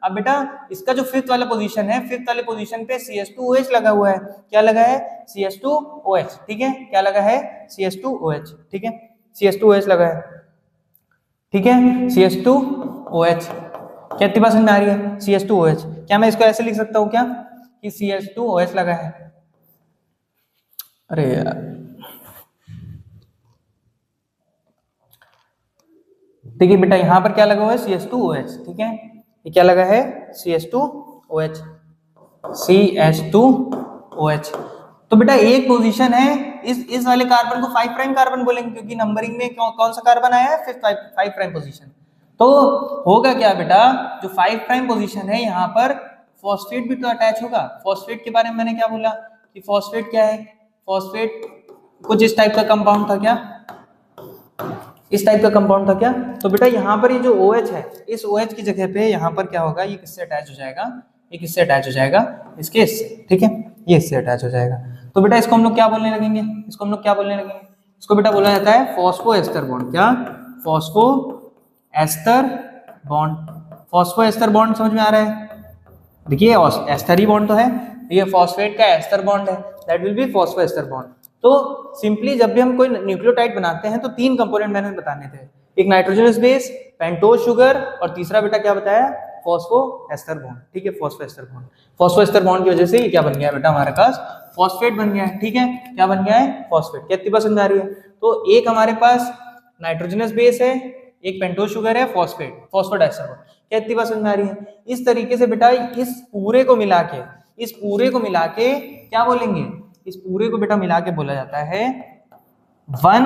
अब बेटा इसका जो फिफ्थ वाला पोजीशन है, फिफ्थ वाले पोजीशन पे CH2OH लगा हुआ है। क्या लगा है? CH2OH, ठीक है, क्या लगा है? CH2OH, ठीक है, CH2OH लगा है, ठीक है, CH2OH। क्या इतनी बात समझ में आ रही है? CH2OH, क्या मैं इसको ऐसे लिख सकता हूँ क्या कि CH2OH लगा है? अरे यार, देखिए बेटा यहाँ पर क्या लगा हुआ है? CH2OH, ठीक है, ये क्या लगा है? CH2OH, CH2OH। तो बेटा एक पोजीशन है, इस वाले कार्बन को 5 प्राइम कार्बन बोलेंगे, क्योंकि नंबरिंग में कौन सा कार्बन आया है? 5 प्राइम पोजीशन। तो होगा क्या बेटा, जो 5 प्राइम पोजीशन है यहाँ पर फॉस्फेट भी तो अटैच होगा। फॉस्फेट के बारे में मैंने क्या बोला कि फॉस्फेट क्या है? फॉस्फेट कुछ इस टाइप का कंपाउंड था, क्या इस टाइप का कंपाउंड था क्या? तो बेटा यहाँ पर ये जो OH है, इस OH की जगह पे यहाँ पर क्या होगा, ये किससे अटैच हो जाएगा? ये किससे अटैच हो जाएगा? इसके इससे, ठीक है, ये इससे अटैच हो जाएगा। तो बेटा इसको हम लोग क्या बोलने लगेंगे? इसको हम लोग क्या बोलने लगेंगे? इसको बेटा बोला जाता है फॉस्फोएस्टर बॉन्ड। क्या? Phosphoester bond. फॉस्फोएस्टर बॉन्ड समझ में आ रहा है? देखिए एस्टर ही बॉन्ड तो है, ये फॉस्फेट का एस्टर बॉन्ड है, that will B phosphoester bond. तो सिंपली जब भी हम कोई न्यूक्लियोटाइड बनाते हैं तो 3 कंपोनेंट मैंने बताने थे, एक नाइट्रोजनस बेस, पेंटोज शुगर, और तीसरा बेटा क्या बताया? फॉस्फोएस्टर बॉन्ड, ठीक है, फॉस्फोएस्टर बॉन्ड। फॉस्फोएस्टर बॉन्ड की वजह से ये क्या बन गया बेटा हमारे पास? फॉस्फेट बन गया है, ठीक है, क्या बन गया है? फॉस्फेट। क्या इतनी बात समझ आ रही है? तो एक हमारे पास नाइट्रोजनस बेस है, एक पेंटोज शुगर है, फॉस्फेट, फॉस्फोडाइस्टर बॉन्ड। क्या इतनी बात समझ में आ रही है? इस तरीके से बेटा इस पूरे को मिला के क्या बोलेंगे? इस पूरे को बेटा मिला के बोला जाता है 1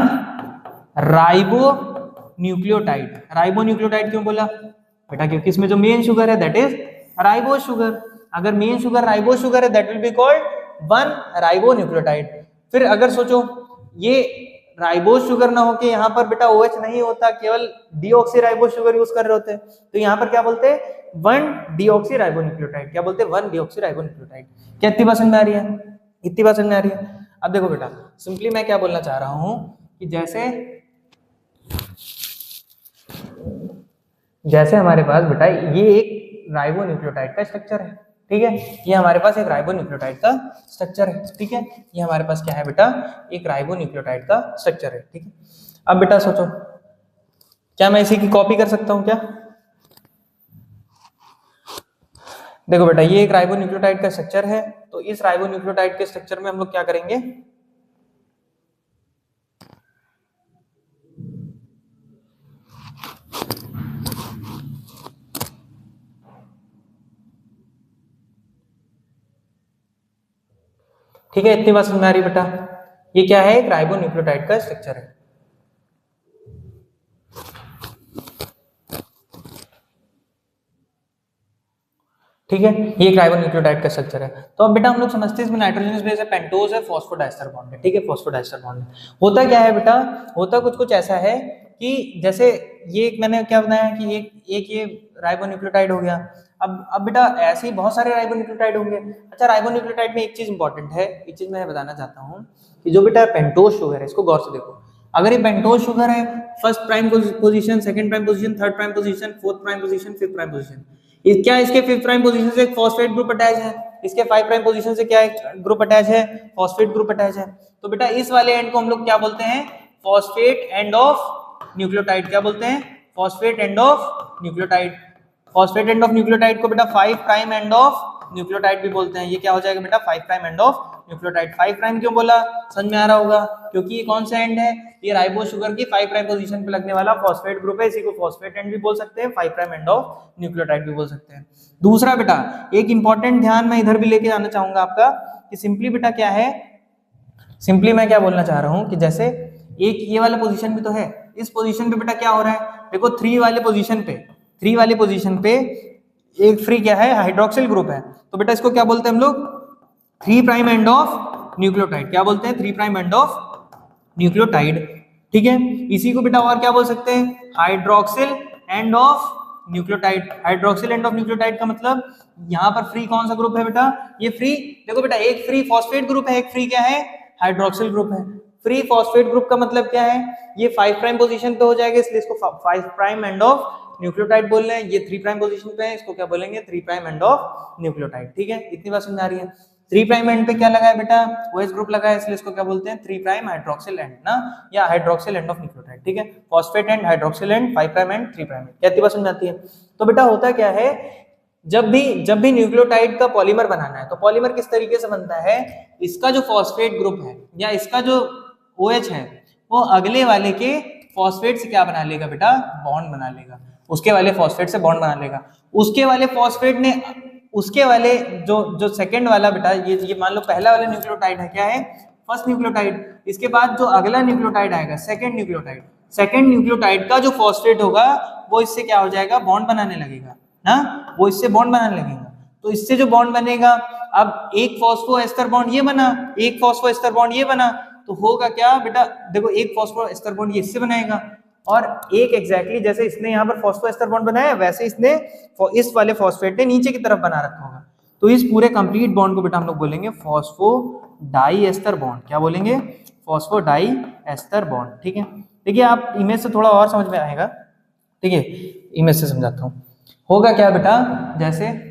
राइबो न्यूक्लियोटाइड। राइबो न्यूक्लियोटाइड क्यों बोला बेटा? क्योंकि इसमें जो मेन शुगर है दैट इज राइबोस शुगर। अगर मेन शुगर राइबोस शुगर है that will be called 1 ribo nucleotide. फिर अगर सोचो ये राइबोस शुगर ना होके यहाँ पर बेटा OH नहीं होता, केवल डीऑक्सी राइबोस शुगर यूज कर रहे होते, तो यहाँ पर क्या बोलते हैं? 1 डीऑक्सी राइबो न्यूक्लियोटाइड। क्या बोलते हैं? 1 डीऑक्सी राइबो न्यूक्लियोटाइड। क्या इतनी बात समझ में आ रही है? इतनी बात समझ में आ रही है? अब देखो बेटा, सिंपली मैं क्या बोलना चाह रहा हूं कि जैसे हमारे पास बेटा ये एक राइबो न्यूक्लियोटाइड का स्ट्रक्चर है, ठीक है, ये हमारे पास एक राइबो न्यूक्लियोटाइड का स्ट्रक्चर है, ठीक है, ये हमारे पास क्या है बेटा? एक राइबो न्यूक्लियोटाइड का स्ट्रक्चर है, ठीक है। अब बेटा सोचो, क्या मैं इसी की कॉपी कर सकता हूं क्या? देखो बेटा ये एक राइबो न्यूक्लियोटाइड का स्ट्रक्चर है, तो इस राइबो न्यूक्लियोटाइड के स्ट्रक्चर में हम लोग क्या करेंगे? ठीक है, इतनी बात समझ में आ रही बेटा? ये क्या है? एक राइबो न्यूक्लियोटाइड का स्ट्रक्चर है। ठीक है, ये एक राइबो न्यूक्लियोटाइड का स्ट्रक्चर है। तो अब बेटा हम लोग समझते हैं इसमें नाइट्रोजनस बेस है, पेंटोज है, फॉस्फोडाइस्टर बॉन्ड है, ठीक है, फॉस्फोडाइस्टर बॉन्ड है। होता क्या है बेटा? होता कुछ ऐसा है कि जैसे ये मैंने क्या बताया कि एक ये राइबो न्यूक्लियोटाइड हो गया। अब बेटा ऐसे ही बहुत सारे राइबो न्यूक्लियोटाइड होंगे। अच्छा, राइबो न्यूक्लियोटाइड में एक चीज इंपॉर्टेंट है, एक चीज मैं बताना चाहता हूँ कि जो बेटा पेंटोज शुगर है, इसको गौर से देखो। अगर ये पेंटोज शुगर है, first prime position, second prime position, third prime position, fourth prime position, fifth prime position, क्या इसके फिफ्थ प्राइम पोजीशन से एक फॉस्फेट ग्रुप अटैच है, इसके 5 प्राइम पोजीशन से क्या एक ग्रुप अटैच है? फॉस्फेट ग्रुप अटैच है। तो बेटा इस वाले एंड को हम लोग क्या बोलते हैं? Phosphate end of nucleotide. क्या बोलते हैं? Phosphate end of nucleotide. Phosphate end of nucleotide को बेटा 5 प्राइम एंड ऑफ न्यूक्लियोटाइड भी बोलते हैं। ये क्या हो जाएगा बेटा? 5 prime end of nucleotide. 5 prime क्यों बोला? समझ में आ रहा होगा, क्योंकि ये कौन सा एंड है? ये राइबो शुगर की 5 प्राइम पोजीशन पे लगने वाला फॉस्फेट ग्रुप है, इसी को फॉस्फेट एंड भी बोल सकते हैं, 5 प्राइम एंड ऑफ न्यूक्लियोटाइड भी बोल सकते हैं। दूसरा बेटा एक इंपॉर्टेंट ध्यान मैं इधर भी लेके जाना चाहूंगा आपका कि सिंपली बेटा क्या है, सिंपली मैं क्या बोलना चाह रहा हूं कि जैसे एक ये वाला पोजीशन भी तो है, इस पोजीशन पे बेटा क्या हो रहा है? देखो 3 वाले पोजीशन पे एक फ्री क्या है? हाइड्रोक्सिल ग्रुप है। तो बेटा इसको क्या बोलते हैं हम लोग? 3 प्राइम एंड ऑफ न्यूक्लियोटाइड। क्या बोलते हैं? 3 प्राइम एंड ऑफ न्यूक्लियोटाइड। ठीक है, इसी को बेटा और क्या बोल सकते हैं? Hydroxyl end of nucleotide. Hydroxyl end of nucleotide का मतलब यहाँ पर फ्री कौन सा ग्रुप है बेटा? ये फ्री, देखो बेटा एक फ्री फॉस्फेट ग्रुप है, एक फ्री क्या है? हाइड्रोक्सिल ग्रुप है। फ्री फॉस्फेट ग्रुप का मतलब क्या है, ये 5 प्राइम पोजीशन पे हो जाएगा, इसलिए इसको 5 प्राइम एंड ऑफ न्यूक्लियोटाइड बोल रहे हैं। ये 3 प्राइम पोजीशन पे है, इसको क्या बोलेंगे, 3 प्राइम एंड ऑफ न्यूक्लियोटाइड। ठीक है, इतनी बात समझ आ रही है। 3 प्राइम एंड पे क्या लगा है बेटा, OH ग्रुप लगा है, इसलिए इसको क्या बोलते हैं, 3 प्राइम हाइड्रोक्सिल एंड ना, या हाइड्रोक्सिल एंड ऑफ न्यूक्लियोटाइड। ठीक है, phosphate and hydroxyl and 5 prime and 3 prime. क्या इतनी बात समझ आती है। तो बेटा होता क्या है, जब भी न्यूक्लियोटाइड का पॉलीमर बनाना है तो पॉलीमर किस तरीके से बनता है, इसका जो फॉस्फेट ग्रुप है या इसका जो OH है वो अगले वाले के फॉस्फेट से क्या बना लेगा बेटा, बॉन्ड बना लेगा, उसके वाले फॉस्फेट से बॉन्ड बना लेगा। उसके वाले फॉस्फेट ने उसके वाले जो सेकंड वाला बेटा, ये मान लो पहला वाला न्यूक्लियोटाइड है, क्या है, फर्स्ट न्यूक्लियोटाइड। इसके बाद जो अगला न्यूक्लियोटाइड आएगा, सेकंड न्यूक्लियोटाइड का जो फॉस्फेट होगा वो इससे क्या हो जाएगा, बॉन्ड बनाने लगेगा ना, वो इससे बॉन्ड बनाने लगेगा। तो इससे जो बॉन्ड बनेगा, अब एक फॉस्फोएस्टर बॉन्ड ये बना, एक फॉस्फोएस्टर बॉन्ड ये बना, तो होगा क्या बेटा, देखो एक फॉस्फोएस्टर बॉन्ड ये इससे बनाएगा और एक एग्जैक्टली जैसे इसने यहाँ पर फॉस्फोएस्टर बॉन्ड बनाया वैसे इसने इस वाले फॉस्फेट ने नीचे की तरफ बना रखा होगा। तो इस पूरे कंप्लीट बॉन्ड को बेटा हम लोग बोलेंगे फॉस्फोडाईएस्टर बॉन्ड। क्या बोलेंगे, फॉस्फोडाईएस्टर बॉन्ड। ठीक है, देखिए आप इमेज से थोड़ा और समझ में आएगा। ठीक है, इमेज से समझाता हूँ। होगा क्या बेटा, जैसे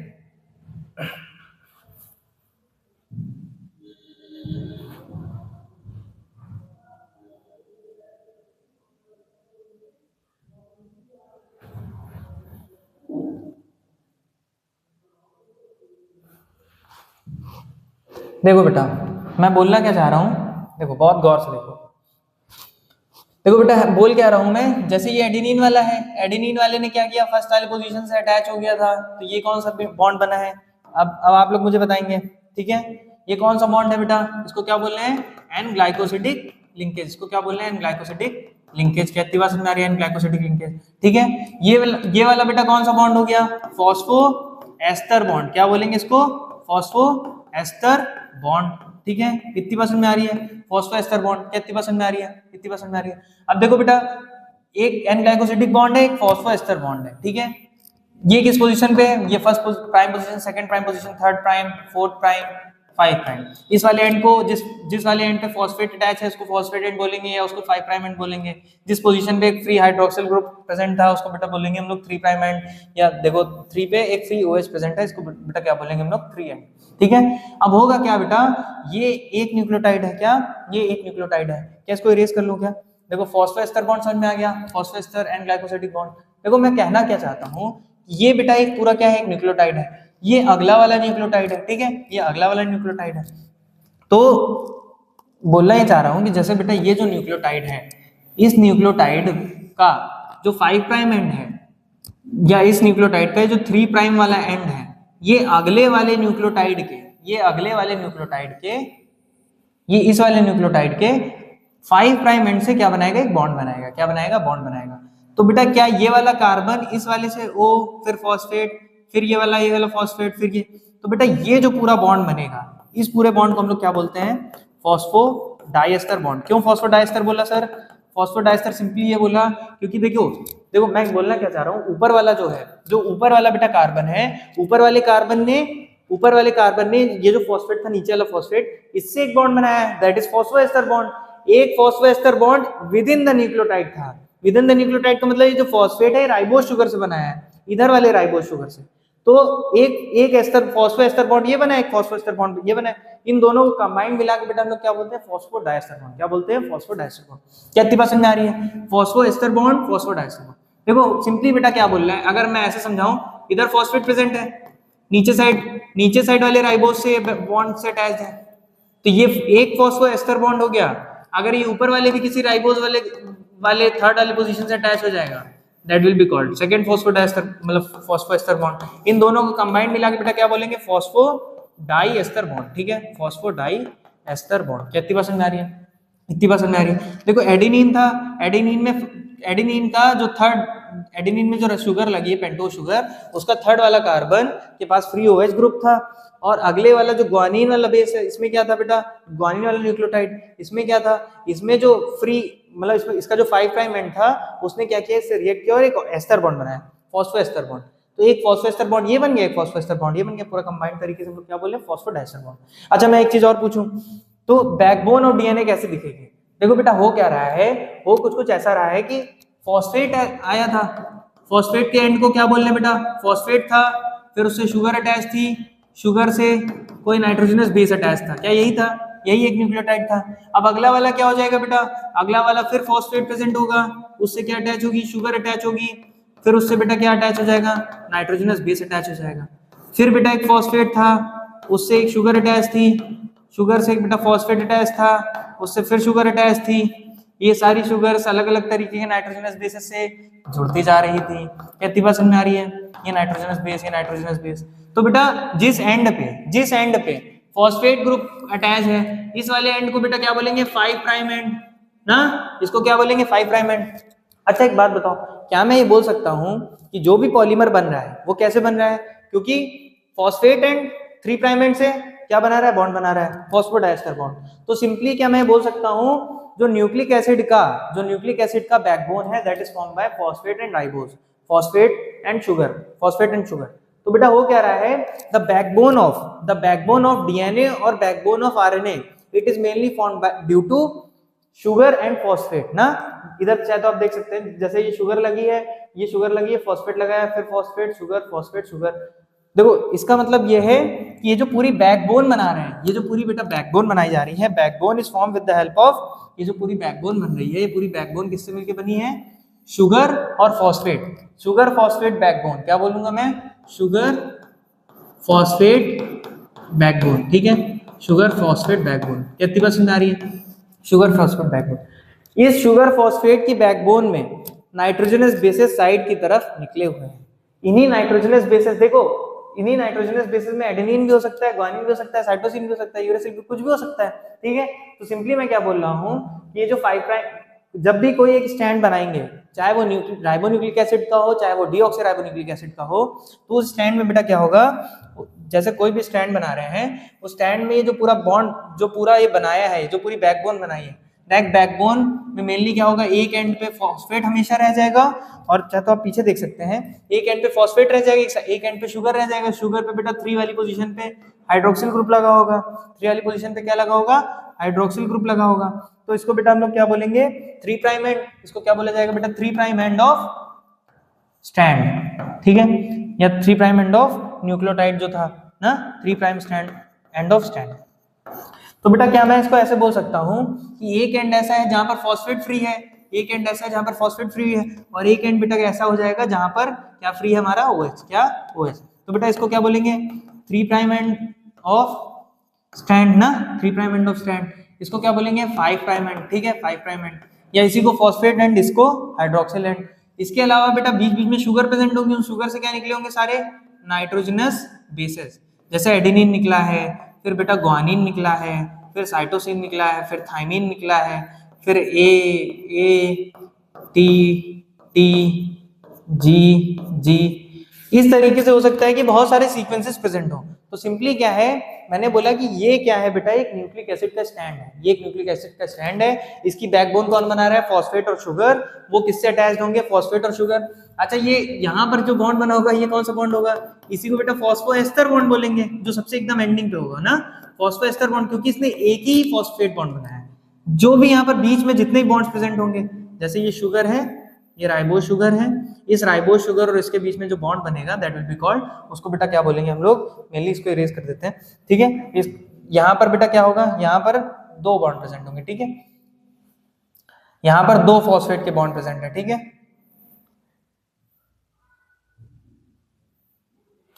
देखो बेटा मैं बोलना क्या चाह रहा हूं, देखो बहुत गौर से देखो। देखो बेटा बोल क्या रहा हूं मैं, जैसे ये एडेनिन वाला है, एडेनिन वाले ने क्या किया, फर्स्ट वाले पोजीशन से अटैच हो गया था, तो ये कौन सा बॉन्ड बना है, अब आप लोग मुझे बताएंगे। ठीक है, ये कौन सा बॉन्ड है बेटा, इसको क्या बोल रहे हैं, एन ग्लाइकोसिडिक लिंकेज। इसको क्या बोल रहे हैं, एन ग्लाइकोसिडिक लिंकेज। कहती बात समझ आ रही है, एन ग्लाइकोसिडिक लिंकेज। ठीक है, ये वाला बेटा कौन सा बॉन्ड हो गया, फॉस्फोएस्टर बॉन्ड। क्या बोलेंगे इसको, फॉस्फोएस्टर बॉन्ड। ठीक है, कितनी बात समझ में आ रही है, फॉस्फोएस्टर बॉन्ड। कितनी बात समझ में आ रही है, कितनी बात समझ में आ रही है। अब देखो बेटा एक एन ग्लाइकोसिडिक बॉन्ड है, एक फॉस्फोएस्टर बॉन्ड है। ठीक है, ये किस पोजीशन पे है, ये first prime position, second prime position, third prime, fourth prime, 5 prime. इस वाले एंड को जिस वाले एंड पे फॉस्फेट अटैच है उसको फॉस्फेट एंड बोलेंगे या उसको 5 प्राइम एंड बोलेंगे। जिस पोजीशन पे एक फ्री हाइड्रोक्सिल ग्रुप प्रेजेंट था उसको बेटा बोलेंगे हम लोग 3 प्राइम एंड, या देखो 3 पे एक फ्री OH प्रेजेंट है, इसको बेटा क्या बोलेंगे हम लोग, 3 एंड। ठीक है, अब होगा क्या बेटा, ये एक न्यूक्लियोटाइड है, क्या ये एक न्यूक्लियोटाइड है, क्या इसको इरेज कर लूं क्या। देखो फॉस्फोएस्टर बॉन्ड समझ में आ गया, फॉस्फोएस्टर एंड ग्लाइकोसिडिक बॉन्ड। देखो मैं कहना क्या चाहता हूँ, ये बेटा एक पूरा क्या है, एक न्यूक्लियोटाइड है, ये अगला वाला न्यूक्लियोटाइड है। ठीक है, ये अगला वाला न्यूक्लियोटाइड है। तो बोलना ही चाह रहा हूं कि जैसे बेटा ये जो न्यूक्लियोटाइड है, इस न्यूक्लियोटाइड का जो 5 प्राइम एंड है, या इस न्यूक्लियोटाइड का जो 3 प्राइम वाला एंड है, ये अगले वाले न्यूक्लियोटाइड के, ये अगले वाले न्यूक्लियोटाइड के, ये इस वाले न्यूक्लियोटाइड के 5 प्राइम एंड से क्या बनाएगा, एक बॉन्ड बनाएगा। क्या बनाएगा, बॉन्ड बनाएगा। तो बेटा क्या ये वाला कार्बन इस वाले से O, फिर फॉस्फेट, फिर ये वाला फॉस्फेट, फिर ये, तो बेटा ये जो पूरा बॉन्ड बनेगा, इस पूरे बॉन्ड को हम लोग क्या बोलते हैं, फॉस्फोडाईएस्टर बॉन्ड। क्यों फॉस्फोडाईएस्टर बोला सर, फॉस्फोडाईएस्टर सिंपली ये बोला क्योंकि देखो मैं बोलना क्या चाह रहा हूँ, ऊपर वाला जो है, जो ऊपर वाला बेटा कार्बन है, ऊपर वाले कार्बन ने ये जो फॉस्फेट था, नीचे वाला फॉस्फेट, इससे एक बॉन्ड बनाया है, दैट इज फॉस्फोएस्टर बॉन्ड। एक phosphoester bond within the nucleotide था। विद इन द न्यूक्लियोटाइड का मतलब ये जो फॉस्फेट है राइबोज शुगर से बनाया है, इधर वाले राइबोज शुगर से। तो एक एस्टर फॉस्फोएस्टर बॉन्ड ये बना है, एक फॉस्फोएस्टर बॉन्ड ये बना है, इन दोनों को कंबाइंड मिला के बेटा हम लोग क्या बोलते हैं, फॉस्फोडाईएस्टर बॉन्ड। क्या बोलते हैं, फॉस्फोडाईएस्टर बॉन्ड। क्या इतनी बात समझ में आ रही है, फॉस्फोएस्टर बॉन्ड, फॉस्फोडाईएस्टर बॉन्ड। देखो सिंपली बेटा क्या बोल रहा है, अगर मैं ऐसे समझाऊं, इधर फॉस्फेट प्रेजेंट है, नीचे साइड वाले राइबोज से बॉन्ड से अटैच्ड है, तो ये एक फॉस्फोएस्टर बॉन्ड हो गया। अगर ये ऊपर वाले भी किसी राइबोज वाले थर्ड वाले पोजीशन से अटैच हो जाएगा, that will be called second phosphodiester, मतलब फॉस्फोएस्टर बॉन्ड। इन दोनों को कंबाइंड मिला के बेटा क्या बोलेंगे, फॉस्फोडाईएस्टर बॉन्ड। ठीक है, फॉस्फोडाईएस्टर बॉन्ड। कितनी बात समझ में आ रही है, इतनी बात समझ में आ रही है। देखो एडेनिन था, एडेनिन का जो थर्ड, एडेनिन में जो शुगर लगी है, पेंटोज शुगर, उसका थर्ड वाला कार्बन के पास फ्री OH ग्रुप था, और अगले वाला जो ग्वानिन वाला बेस है, इसमें क्या था बेटा, ग्वानिन वाला न्यूक्लियोटाइड, इसमें क्या था, इसमें जो फ्री, मतलब इसका जो 5 प्राइम एंड था, उसने क्या किया, इससे रिएक्ट किया और एक एस्टर बॉन्ड बनाया, फॉस्फोएस्टर बॉन्ड। तो एक फॉस्फोएस्टर बॉन्ड ये बन गया, एक फॉस्फोएस्टर बॉन्ड ये बन गया, पूरा कंबाइंड तरीके से हम लोग क्या बोले, फॉस्फोडाईएस्टर बॉन्ड। अच्छा मैं एक चीज और पूछूं, तो बैकबोन और DNA कैसे दिखेगी, देखो बेटा हो क्या रहा है, वो कुछ ऐसा रहा है कि फॉस्फेट आया था, फॉस्फेट के एंड को क्या बोल रहे बेटा, फॉस्फेट था, फिर उससे शुगर अटैच थी, शुगर से कोई नाइट्रोजनस बेस अटैच था, क्या यही था, यही एक न्यूक्लियोटाइड था। अब अगला वाला क्या हो जाएगा बेटा, अगला वाला फिर फॉस्फेट प्रेजेंट होगा, उससे क्या अटैच होगी, शुगर अटैच होगी, फिर उससे बेटा क्या अटैच हो जाएगा, नाइट्रोजनस बेस अटैच हो जाएगा। फिर बेटा एक फॉस्फेट था, उससे एक शुगर अटैच थी, शुगर से एक बेटा फॉस्फेट अटैच था, उससे फिर शुगर अटैच थी, ये सारी शुगर्स अलग अलग तरीके के नाइट्रोजनस बेसेस से जुड़ती जा रही थी। कितनी बात समझ में आ रही है, ये नाइट्रोजनस बेस, ये नाइट्रोजनस बेस। तो बेटा जिस एंड पे फॉस्फेट ग्रुप अटैच है, इस वाले एंड को बेटा क्या बोलेंगे, 5 प्राइम एंड ना, इसको क्या बोलेंगे, 5 प्राइम एंड। अच्छा एक बात बताओ, क्या मैं ये बोल सकता हूं कि जो भी पॉलीमर बन रहा है वो कैसे बन रहा है, क्योंकि फॉस्फेट एंड 3 प्राइम एंड से क्या बना रहा है, बॉन्ड बना रहा है, फॉस्फोडाइस्टर बॉन्ड। तो सिंपली क्या मैं बोल सकता हूं, जो न्यूक्लिक एसिड का बैकबोन है that is formed by phosphate and ribose, phosphate and sugar. तो बेटा हो क्या रहा है, द बैकबोन ऑफ डीएनए और backbone of RNA, it is mainly formed due to sugar and phosphate ना। इधर चाहे तो आप देख सकते हैं, जैसे ये शुगर लगी है, फॉस्फेट लगा है, फिर फॉस्फेट शुगर। देखो इसका मतलब ये है कि ये जो पूरी बैकबोन बना रहे हैं, ये जो पूरी बेटा बैकबोन बनाई जा रही है, backbone is form with the help of, ये जो पूरी बैकबोन बन रही है, ये पूरी बैकबोन किससे मिलकर बनी है, शुगर और फॉस्फेट बैकबोन। क्या बोलूंगा मैं, शुगर फॉस्फेट बैकबोन, ठीक है, शुगर फॉस्फेट बैकबोन। कितनी बात समझ आ रही है, शुगर फॉस्फेट बैकबोन। इस शुगर फॉस्फेट की बैकबोन में नाइट्रोजनस बेसेस साइड की तरफ निकले हुए हैं। इन्हीं नाइट्रोजनस बेसेस, देखो इन्हीं नाइट्रोजनस बेसेस में एडेनिन भी हो सकता है, ग्वानिन भी हो सकता है, साइटोसिन भी हो सकता है, यूरेसिल भी, कुछ भी हो सकता है, ठीक है। तो सिंपली मैं क्या बोल रहा हूं, ये जो 5 प्राइम, जब भी कोई एक स्टैंड बनाएंगे, चाहे वो राइबोन्यूक्लिक एसिड का हो, चाहे वो डीऑक्सीराइबोन्यूक्लिक एसिड का हो, तो उस स्टैंड में बेटा क्या होगा, जैसे कोई भी स्टैंड बना रहे हैं, उस स्टैंड में ये जो पूरा बॉन्ड, जो पूरा ये बनाया है, जो पूरी बैकबोन बनाई है, बैकबोन में मेनली क्या होगा, एक एंड पे फॉस्फेट हमेशा रह जाएगा, और चाहे तो आप पीछे देख सकते हैं, एक एंड पे फॉस्फेट रह जाएगा, एक एंड पे शुगर रह जाएगा, शुगर पे बेटा 3 वाली पोजीशन पे हाइड्रोक्सिल ग्रुप लगा होगा, 3 वाली पोजीशन पे क्या लगा होगा, हाइड्रोक्सिल ग्रुप लगा होगा। तो इसको बेटा हम लोग क्या बोलेंगे, 3 प्राइम एंड, इसको क्या बोला जाएगा बेटा, 3 प्राइम एंड ऑफ स्टैंड, ठीक है, या 3 प्राइम एंड ऑफ न्यूक्लियोटाइड जो था ना, 3 prime stand end of stand. तो बेटा क्या मैं इसको ऐसे बोल सकता हूं कि एक एंड ऐसा है जहां पर फॉस्फेट फ्री है, एक एंड ऐसा है जहां पर फॉस्फेट फ्री है, और एक एंड बेटा ऐसा हो जाएगा जहां पर क्या फ्री है हमारा, OH, क्या OH। तो बेटा इसको क्या बोलेंगे, 3 प्राइम एंड ऑफ स्टैंड ना, 3 प्राइम एंड ऑफ स्टैंड। इसको क्या बोलेंगे, 5 प्राइम एंड, ठीक है, 5 प्राइम एंड, या इसी को फॉस्फेट एंड, इसको हाइड्रोक्सिल एंड। इसके अलावा बेटा बीच बीच में शुगर प्रेजेंट होगी, उन शुगर से क्या निकले होंगे, सारे नाइट्रोजनस बेसेस, जैसे एडेनिन निकला है, फिर बेटा ग्वानिन निकला है, फिर साइटोसिन निकला है, फिर थाइमिन निकला है, फिर ए टी टी जी। इस तरीके से हो सकता है कि बहुत सारे सीक्वेंसेस प्रेजेंट हो। तो सिंपली क्या है, मैंने बोला कि ये क्या है बेटा, एक न्यूक्लिक एसिड का स्टैंड है, ये एक न्यूक्लिक एसिड का स्टैंड है। इसकी बैकबोन कौन बना रहा है, फॉस्फेट और शुगर। वो किससे अटैच्ड होंगे, फॉस्फेट और शुगर। अच्छा ये यहाँ पर जो बॉन्ड बना होगा, ये कौन सा बॉन्ड होगा, इसी को बेटा फॉस्फोएस्टर बॉन्ड बोलेंगे, जो सबसे एकदम एंडिंग पे होगा ना, फॉस्फोएस्टर बॉन्ड, क्योंकि इसने एक ही फॉस्फेट बॉन्ड बनाया है। जो भी यहाँ पर बीच में जितने बॉन्ड्स प्रेजेंट होंगे, जैसे ये शुगर है, ये राइबोज शुगर है, इस राइबोज शुगर और इसके बीच में जो बॉन्ड बनेगा दैट विल बी कॉल्ड, उसको बेटा क्या बोलेंगे हम लोग, मेनली इसको इरेज कर देते हैं, ठीक है। इस यहाँ पर बेटा क्या होगा, यहाँ पर 2 बॉन्ड प्रेजेंट होंगे, ठीक है, यहाँ पर 2 फॉस्फेट के बॉन्ड प्रेजेंट है, ठीक है,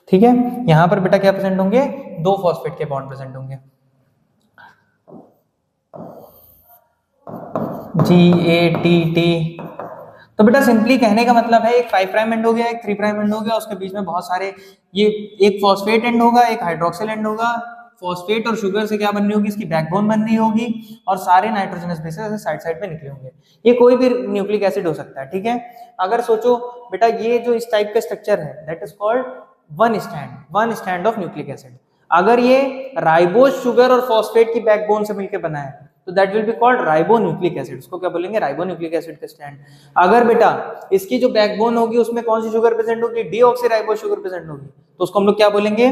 ठीक है। यहाँ पर बेटा क्या प्रेजेंट होंगे, 2 फॉस्फेट के बॉन्ड प्रेजेंट होंगे, GATT। तो बेटा सिंपली कहने का मतलब है, एक 5 प्राइम एंड हो गया, एक 3 प्राइम एंड हो गया, उसके बीच में बहुत सारे, ये एक फॉस्फेट एंड होगा, एक हाइड्रोक्सिल एंड होगा, फॉस्फेट और शुगर से क्या बन रही होगी, इसकी बैकबोन बन रही होगी, और सारे नाइट्रोजनस बेसेस साइड साइड पे निकले होंगे। ये कोई भी न्यूक्लिक एसिड हो सकता है, ठीक है। अगर सोचो बेटा, ये जो इस टाइप का स्ट्रक्चर है that is called one stand of nucleic acid. अगर ये राइबोज शुगर और फॉस्फेट की बैकबोन से मिलकर बना है तो that will be called ribonucleic acid. उसको क्या बोलेंगे, राइबोन्यूक्लिक एसिड का स्टैंड। अगर बेटा इसकी जो बैकबोन होगी उसमें कौन सी शुगर प्रेजेंट होगी, डीऑक्सीराइबोज शुगर प्रेजेंट होगी, तो उसको हम लोग क्या बोलेंगे,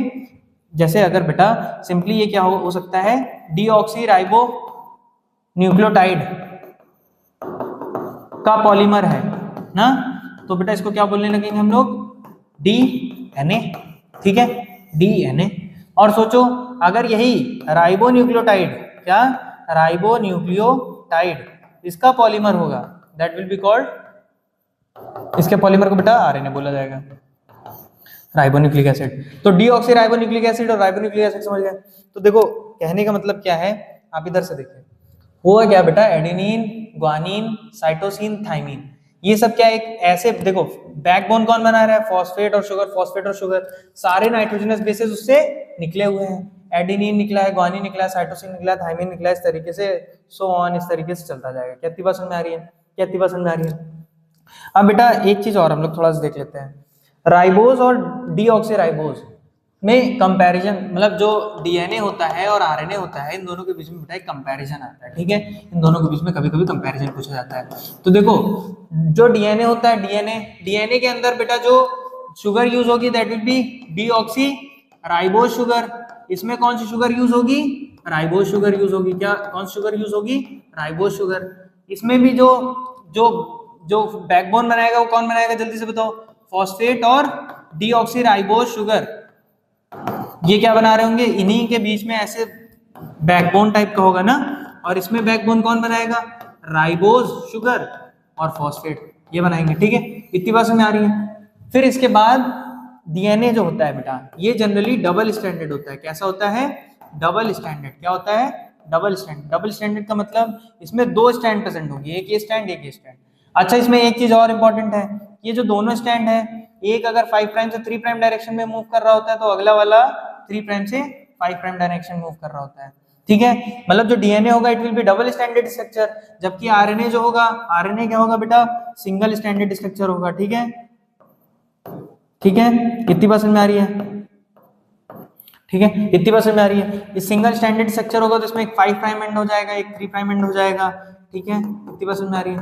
जैसे अगर बेटा सिंपली ये क्या हो सकता है, डीऑक्सीराइबो न्यूक्लियोटाइड, का पॉलीमर है ना, तो बेटा इसको क्या बोलने लगेंगे हम लोग, DNA, ठीक है, DNA। और सोचो अगर यही राइबोन्यूक्लियोटाइड, क्या राइबोन्यूक्लियोटाइड इसका पॉलीमर होगा, दैट विल बी कॉल्ड, इसके पॉलीमर को बेटा RNA बोला जाएगा, राइबोन्यूक्लिक एसिड। तो डीऑक्सी राइबोन्यूक्लिक एसिड और राइबोन्यूक्लिक एसिड समझ गए। तो देखो कहने का मतलब क्या है, आप इधर से देखिए, हुआ क्या बेटा, एडेनिन, ग्वानिन, साइटोसिन, थाइमिन, ये सब क्या एक ऐसे, देखो बैकबोन कौन बना रहा है, फॉस्फेट और शुगर, फॉस्फेट और शुगर, सारे नाइट्रोजनस बेसेस उससे निकले हुए हैं, एडेनिन निकला है, ग्वानिन निकला है, साइटोसिन निकला है, थाइमिन निकला है, इस तरीके से सो ऑन, इस तरीके से चलता जाएगा। क्या इतनी बात समझ में आ रही है, क्या इतनी बात समझ में आ रही है। अब बेटा एक चीज और हम लोग थोड़ा सा देख लेते हैं, राइबोज और डीऑक्सीराइबोज में कंपैरिजन, मतलब जो DNA होता है और RNA होता है, इन दोनों के बीच में बेटा एक कंपैरिजन आता है, ठीक है, इन दोनों के बीच में कभी कभी कंपैरिजन पूछा जाता है। तो देखो जो DNA होता है, DNA के अंदर बेटा जो शुगर यूज होगी that will B deoxyribose sugar, इसमें कौन सी शुगर यूज होगी, राइबोज शुगर यूज होगी, क्या कौन सी शुगर यूज होगी, राइबोज शुगर। इसमें भी जो जो जो बैकबोन बनाएगा वो कौन बनाएगा, जल्दी से बताओ, फॉस्फेट और डीऑक्सीराइबोज शुगर, ये क्या बना रहे होंगे, इन्हीं के बीच में ऐसे बैकबोन टाइप का होगा ना, और इसमें बैकबोन कौन बनाएगा, राइबोज शुगर और फॉस्फेट, ये बनाएंगे, ठीक है, इतनी बात समझ में आ रही है। फिर इसके बाद DNA जो होता है बेटा, ये जनरली डबल स्टैंडर्ड होता है, कैसा होता है, डबल स्टैंडर्ड, क्या होता है, डबल स्टैंडर्ड। डबल स्टैंडर्ड का मतलब इसमें दो स्टैंड प्रेजेंट होंगे, एक ये स्टैंड, एक ये स्टैंड। अच्छा इसमें एक चीज और इंपॉर्टेंट है, ये जो दोनों स्टैंड है, एक अगर 5 प्राइम से 3 प्राइम डायरेक्शन में मूव कर रहा होता है, तो अगला वाला 3 प्राइम से 5 प्राइम डायरेक्शन मूव कर रहा होता है, ठीक है, मतलब जो DNA होगा it will B double standard structure, जबकि RNA जो होगा, RNA क्या होगा बेटा, सिंगल स्टैंडर्ड स्ट्रक्चर होगा, ठीक है, ठीक है, कितनी बात समझ में आ रही है, ठीक है, इतनी बात समझ में आ रही है। इस सिंगल स्टैंडर्ड स्ट्रक्चर होगा तो इसमें एक 5 प्राइम एंड हो जाएगा, एक 3 प्राइम एंड हो जाएगा, ठीक है, इतनी बात समझ में आ रही है।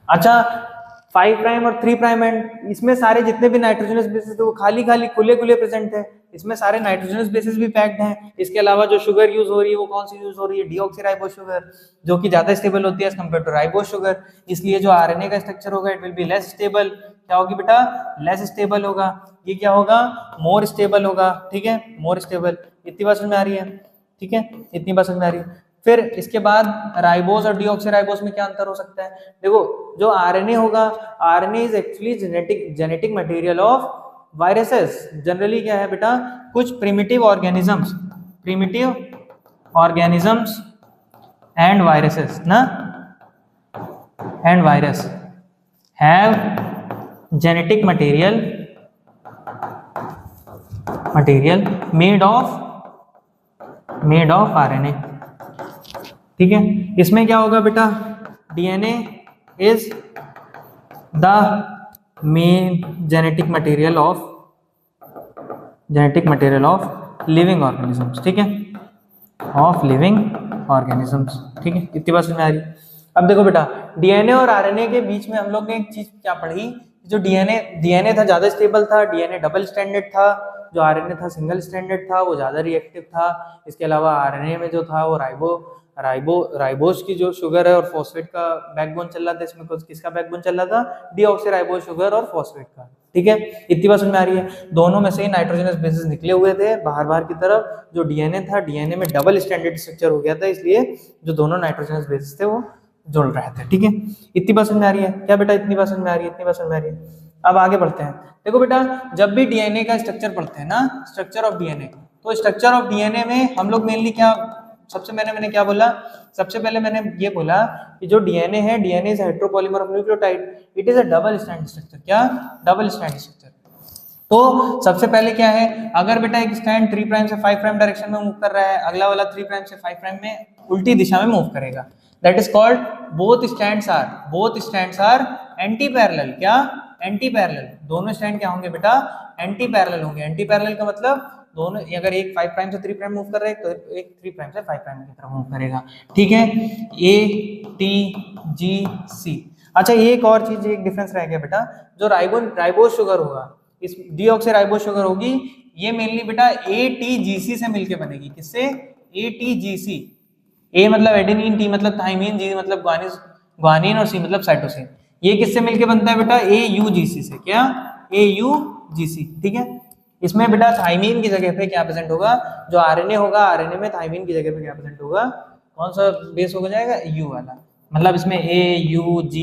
अच्छा 5 प्राइम और 3 प्राइम एंड, इसमें सारे जितने भी नाइट्रोजनस बेसेस थे वो खाली खाली खुले खुले प्रेजेंट है, इसमें सारे नाइट्रोजनस बेसेस भी पैक्ड हैं। इसके अलावा जो शुगर यूज हो रही है वो कौन सी यूज हो रही है, डीऑक्सीराइबोज शुगर, जो कि ज्यादा स्टेबल होती है as compare to ribose sugar, इसलिए जो RNA का स्ट्रक्चर होगा it will be less stable, क्या होगी बेटा, लेस स्टेबल होगा, ये क्या होगा, मोर स्टेबल होगा, ठीक है, मोर स्टेबल, इतनी बात समझ में आ रही है, ठीक है, इतनी बात समझ में आ रही है। फिर इसके बाद राइबोज और डीऑक्सीराइबोज में क्या अंतर हो सकता है, देखो जो RNA होगा, RNA is actually genetic material of viruses, generally क्या है बेटा, कुछ प्रिमिटिव ऑर्गेनिजम्स एंड वायरसेस ना, and virus have genetic material made of RNA, ठीक है, इसमें क्या होगा बेटा, DNA is the main genetic material of living organisms, ठीक है, ऑफ लिविंग ऑर्गेनिजम्स, ठीक है, इतनी बात समझ में आ रही। अब देखो बेटा DNA और RNA के बीच में हम लोग ने एक चीज क्या पढ़ी, जो DNA था ज्यादा स्टेबल था, DNA डबल स्टैंडर्ड था, जो RNA था सिंगल स्टैंडर्ड था, वो ज्यादा रिएक्टिव था। इसके अलावा RNA में जो था वो राइबोज की जो शुगर है और फॉस्फेट का बैकबोन चल रहा था, इसमें किसका बैकबोन चल रहा था, डीऑक्सीराइबोज शुगर और फॉस्फेट का, ठीक है, इतनी बात समझ में आ रही है। दोनों में से ही नाइट्रोजनस बेसेस निकले हुए थे बाहर की तरफ, जो DNA था, DNA में डबल स्टैंडर्ड स्ट्रक्चर हो गया था, इसलिए जो दोनों नाइट्रोजनस बेसेस थे वो जुड़ रहे थे, ठीक है, इतनी बात समझ में आ रही है, क्या बेटा इतनी बात समझ में आ रही है, इतनी बात समझ में आ रही है। अब आगे बढ़ते हैं, देखो बेटा जब भी DNA का स्ट्रक्चर पढ़ते हैं ना, स्ट्रक्चर ऑफ DNA, तो स्ट्रक्चर ऑफ DNA में हम लोग मेनली क्या, सबसे मैंने क्या बोला, सबसे पहले मैंने ये बोला कि जो DNA है, DNA is heteropolymer of nucleotide, it is a double stand structure, क्या, डबल स्टैंड स्ट्रक्चर। तो सबसे पहले क्या है, अगर बेटा एक स्टैंड 3 प्राइम से 5 प्राइम डायरेक्शन में मूव कर रहा है, अगला वाला 3 प्राइम से 5 प्राइम में उल्टी दिशा में मूव करेगा, that is called both strands are antiparallel, क्या, एंटी पैरेलल, दोनों स्टैंड क्या होंगे बेटा, एंटी पैरेलल होंगे। एंटी पैरेलल का मतलब दोनों, अगर एक 5 प्राइम से 3 प्राइम मूव कर रहे हैं तो एक 3 प्राइम से 5 प्राइम की तरफ मूव करेगा, ठीक है, ATGC। अच्छा एक और चीज, एक डिफरेंस रह गया बेटा, जो राइबोज शुगर होगा, इस डीऑक्सीराइबोज शुगर होगी, ये मेनली बेटा ATGC से मिलके बनेगी, किससे, ATGC, A मतलब एडेनिन, T मतलब थाइमिन, G मतलब ग्वानिन, ग्वानिन और सी मतलब साइटोसिन। ये किससे मिलके बनता है बेटा, AUGC से। क्या, AUGC, ठीक है। इसमें बेटा थाइमीन की जगह पे क्या प्रेजेंट होगा, जो आरएनए होगा, आरएनए में थाइमीन की जगह पे क्या प्रेजेंट होगा, कौन सा बेस हो जाएगा, यू वाला। मतलब इसमें AUGUAGUG,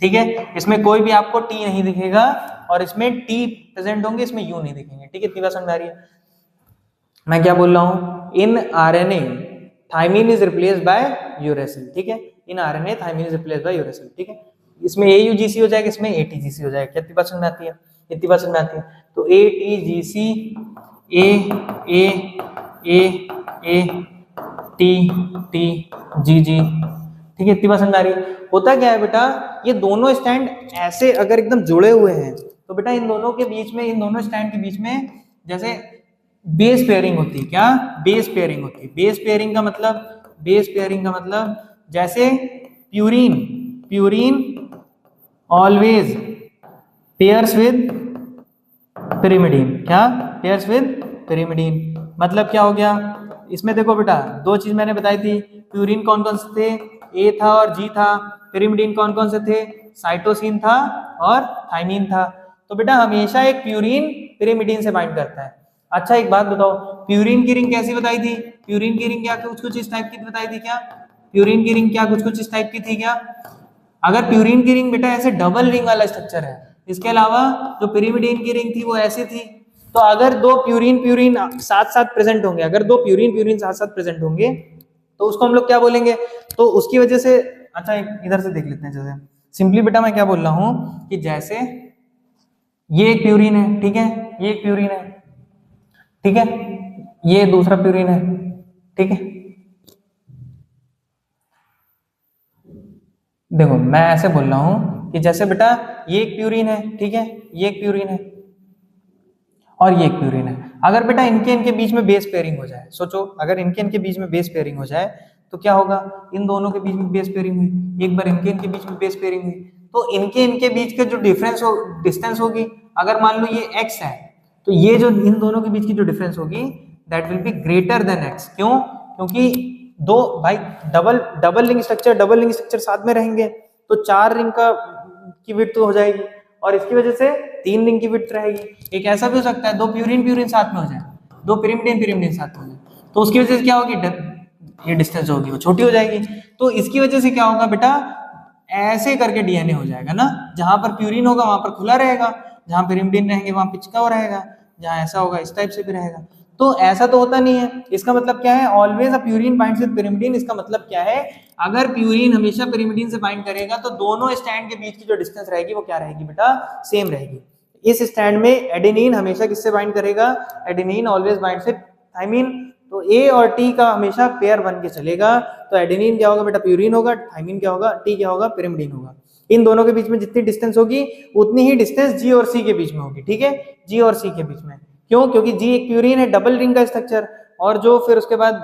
ठीक है। इसमें कोई भी आपको टी नहीं दिखेगा और इसमें टी प्रेजेंट होंगे, इसमें यू नहीं दिखेंगे, ठीक है। इतनी बात समझ आ रही है। मैं क्या बोल रहा हूँ, in RNA thymine is replaced by uracil, ठीक है। In RNA thymine is replaced by uracil, ठीक है। इसमें AUGC हो जाएगा, इसमें ATGC हो जाएगा। कितनी बात समझ में आती है, इतनी बात समझ में आती है। तो ATGC A T T G G, ठीक है। इतनी बात समझ आ रही है। होता क्या है बेटा, ये दोनों स्टैंड ऐसे अगर एकदम जुड़े हुए हैं तो बेटा इन दोनों के बीच में, इन दोनों स्टैंड के बीच में जैसे बेस पेयरिंग होती है। क्या, बेस पेयरिंग होती है। बेस पेयरिंग का मतलब, बेस पेयरिंग का मतलब जैसे purine, purine always pairs with pyrimidine. क्या, पेयर्स विद पिरिमिडीन। मतलब क्या हो गया, इसमें देखो बेटा दो चीज मैंने बताई थी, प्यूरिन कौन कौन से थे, ए था और जी था। पिरिमिडीन कौन कौन से थे, साइटोसिन था और थाइमीन था। तो बेटा हमेशा एक प्यूरिन पिरिमिडीन से बाइंड करता है। अच्छा एक बात बताओ, प्यूरिन की रिंग कैसी बताई थी, प्यूरिन की रिंग क्या कुछ कुछ इस टाइप की बताई थी क्या, प्यूरिन की रिंग क्या कुछ कुछ इस टाइप की थी क्या। अगर प्यूरिन की रिंग बेटा ऐसे डबल रिंग वाला स्ट्रक्चर है, इसके अलावा जो पिरिमिडीन की रिंग थी वो ऐसी थी। तो अगर दो प्यूरिन प्यूरिन साथ साथ प्रेजेंट होंगे, अगर दो प्यूरिन प्यूरिन साथ साथ प्रेजेंट होंगे तो उसको हम लोग क्या बोलेंगे, तो उसकी वजह से। अच्छा इधर से देख लेते हैं, जैसे सिंपली बेटा मैं क्या बोल रहा हूं कि जैसे ये एक प्यूरिन है, ठीक है, ये एक प्यूरिन है, ठीक है, ये दूसरा प्यूरिन है, ठीक है। देखो मैं ऐसे बोल रहा हूं कि जैसे बेटा ये एक प्यूरिन है, ठीक है, ये एक प्यूरिन है और ये एक प्यूरिन है। अगर बेटा इनके इनके बीच में बेस पेयरिंग हो जाए, सोचो अगर इनके इनके बीच में बेस पेयरिंग हो जाए तो क्या होगा, इन दोनों के बीच में बेस पेयरिंग हुई, एक बार इनके इनके बीच में बेस पेयरिंग हुई, तो इनके इनके बीच का जो डिफरेंस हो, डिस्टेंस होगी, अगर मान लो ये x है तो ये जो इन दोनों के बीच की जो डिफरेंस होगी that will be greater then x। क्यों, क्योंकि दो भाई डबल रिंग स्ट्रक्चर साथ में रहेंगे तो 4 रिंग का की विड्थ हो जाएगी और इसकी वजह से 3 रिंग की विड्थ रहेगी। एक ऐसा भी हो सकता है दो प्यूरिन प्यूरिन साथ में हो जाए, दो पिरिमिडिन पिरिमिडिन साथ में हो जाए, तो उसकी वजह से क्या होगी, ये डिस्टेंस होगी वो छोटी हो जाएगी। तो इसकी वजह से क्या होगा बेटा, ऐसे करके डीएनए हो जाएगा ना, जहां पर प्यूरिन होगा वहां पर खुला रहेगा, जहां पिरिमिडिन रहेंगे वहां पिचका हो रहेगा, जहां ऐसा होगा इस टाइप से भी रहेगा। तो ऐसा तो होता नहीं है। इसका मतलब क्या है, always a purine binds with pyrimidine. इसका मतलब क्या है, अगर प्यूरिन हमेशा पिरिमिडिन से बाइंड करेगा तो दोनों स्टैंड के बीच की जो डिस्टेंस रहेगी वो क्या रहेगी बेटा, सेम रहेगी। इस स्टैंड में एडेनिन हमेशा किससे बाइंड करेगा, adenine always binds with thymine. तो ए और टी का हमेशा पेयर बन के चलेगा। तो एडेनिन क्या होगा बेटा, प्यूरिन होगा, थाइमिन क्या होगा, टी क्या होगा, पिरिमिडिन होगा। इन दोनों के बीच में जितनी डिस्टेंस होगी उतनी ही डिस्टेंस जी और सी के बीच में होगी, ठीक है, जी और सी के बीच में। क्यों, क्योंकि जी एक प्यूरिन है, डबल रिंग का स्ट्रक्चर, और जो फिर उसके बाद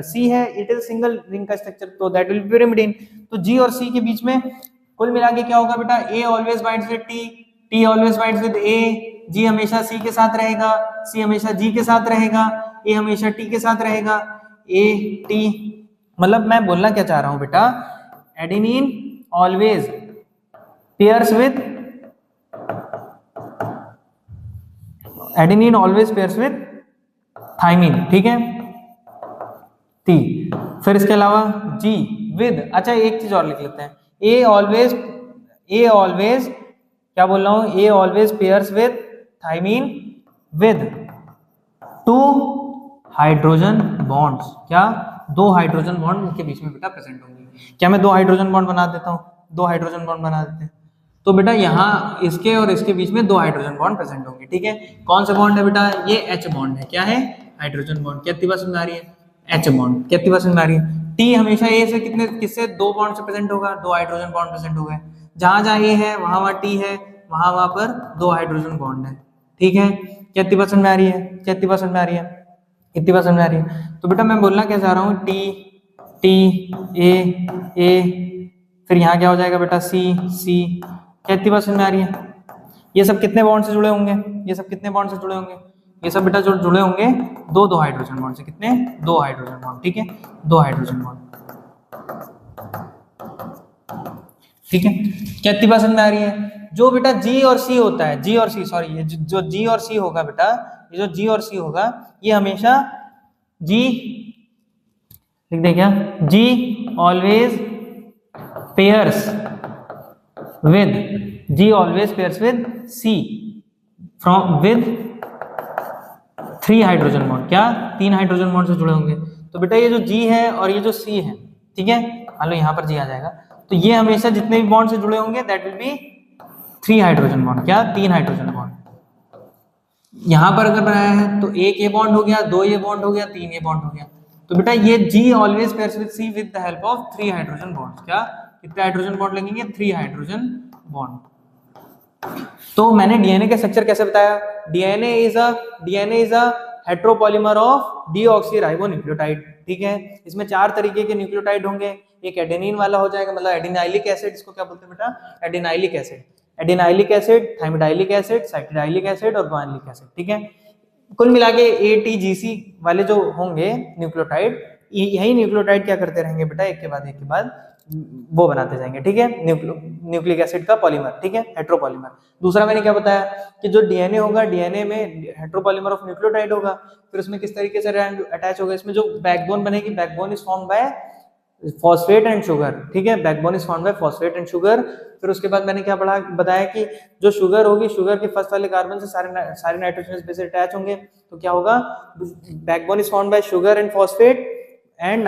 सी है इट इज सिंगल रिंग का स्ट्रक्चर, तो दैट विल बी पिरिमिडिन। तो जी और सी के बीच में कुल मिला के क्या होगा बेटा, A always binds with T, T always binds with A, G हमेशा सी के साथ रहेगा, सी हमेशा जी के साथ रहेगा, ए हमेशा टी के साथ रहेगा, ए टी। मतलब मैं बोलना क्या चाह रहा हूं बेटा, adenine always pairs with, adenine always pairs with thymine, ठीक है, टी। फिर इसके अलावा जी विद, अच्छा एक चीज और लिख लेते हैं, ए ऑलवेज क्या बोल रहा हूं, A always pairs with thymine with 2 hydrogen bonds. क्या, 2 हाइड्रोजन बॉन्ड इनके बीच में बेटा प्रेजेंट होंगे। क्या मैं 2 हाइड्रोजन बॉन्ड बना देता हूं, 2 हाइड्रोजन बॉन्ड बना देते हैं। तो बेटा यहाँ इसके और इसके बीच में 2 हाइड्रोजन बॉन्ड प्रेजेंट होंगे, ठीक है। कौन सा बॉन्ड है बेटा, ये H बॉन्ड है। क्या है, हाइड्रोजन बॉन्ड। कितनी बार समझ आ रही है, H बॉन्ड। कितनी बार समझ आ रही है, टी हमेशा ए से किससे 2 बॉन्ड से प्रेजेंट होगा, 2 हाइड्रोजन बॉन्ड प्रेजेंट हो गए। जहां जहां ए है वहां टी है, वहां पर 2 हाइड्रोजन बॉन्ड है, ठीक है। कितनी बार समझ में आ रही है, कितनी बार समझ में आ रही है, इतनी बार समझ में आ रही है। तो बेटा मैं बोलना क्या चाह रहा हूँ, टी टी ए, फिर यहाँ क्या हो जाएगा बेटा, सी कितनी बार समझ में आ रही है। ये सब कितने बॉन्ड से जुड़े होंगे, ये सब कितने बॉन्ड से जुड़े होंगे, ये सब बेटा जो जुड़े होंगे दो दो हाइड्रोजन बॉन्ड से, कितने, दो हाइड्रोजन बॉन्ड, ठीक है, दो हाइड्रोजन बॉन्ड, ठीक है। क्या इतनी बात समझ में आ रही है? जो बेटा जी और सी होता है, जी और सी, सॉरी, ये जो जी और सी होगा बेटा, ये जो जी और सी होगा ये हमेशा जी, लिख दे क्या, G always pairs with, G always pairs with C from with 3 hydrogen bond, क्या, 3 हाइड्रोजन बॉन्ड से जुड़े होंगे। तो बेटा ये जो जी है और ये जो सी है, ठीक है, मान लो यहाँ पर जी आ जाएगा, तो ये हमेशा जितने भी बॉन्ड से जुड़े होंगे that will B 3 hydrogen bond, क्या, 3 हाइड्रोजन बॉन्ड। यहां पर अगर बनाया है तो एक ये बॉन्ड हो गया, दो ये बॉन्ड हो गया, तीन ये बॉन्ड हो गया। तो बेटा ये G always pairs with C with the help of 3 hydrogen bonds, क्या, कितने हाइड्रोजन बॉन्ड लगेंगे, 3 हाइड्रोजन बॉन्ड। तो मैंने डीएनए का स्ट्रक्चर कैसे बताया, DNA is a heteropolymer of deoxyribonucleotide, ठीक है। इसमें 4 तरीके के न्यूक्लियोटाइड होंगे, एक एडेनिन वाला हो जाएगा, मतलब एडिनाइलिक एसिड, इसको क्या बोलते हैं बेटा, adenylic acid, adenylic acid, thymidylic acid, cytidylic acid और गुआनिलिक एसिड, ठीक है। कुल मिला के एटीजीसी वाले जो होंगे न्यूक्लियोटाइड, यही न्यूक्लियोटाइड क्या करते रहेंगे बेटा, एक के बाद वो बनाते जाएंगे, ठीक है, न्यूक्लिक एसिड का पॉलीमर, ठीक है, हेट्रोपॉलीमर। दूसरा मैंने क्या बताया कि जो डीएनए होगा, डीएनए में हेट्रोपॉलीमर ऑफ न्यूक्लियोटाइड होगा, फिर उसमें किस तरीके से अटैच होगा, इसमें जो बैकबोन बनेगी, backbone is formed by phosphate and sugar, ठीक है, backbone is formed by phosphate and sugar. फिर उसके बाद मैंने क्या बताया कि जो शुगर होगी, शुगर के फर्स्ट वाले कार्बन से सारे नाइट्रोजनस बेस अटैच होंगे, तो क्या होगा, backbone is formed bye sugar and phosphate and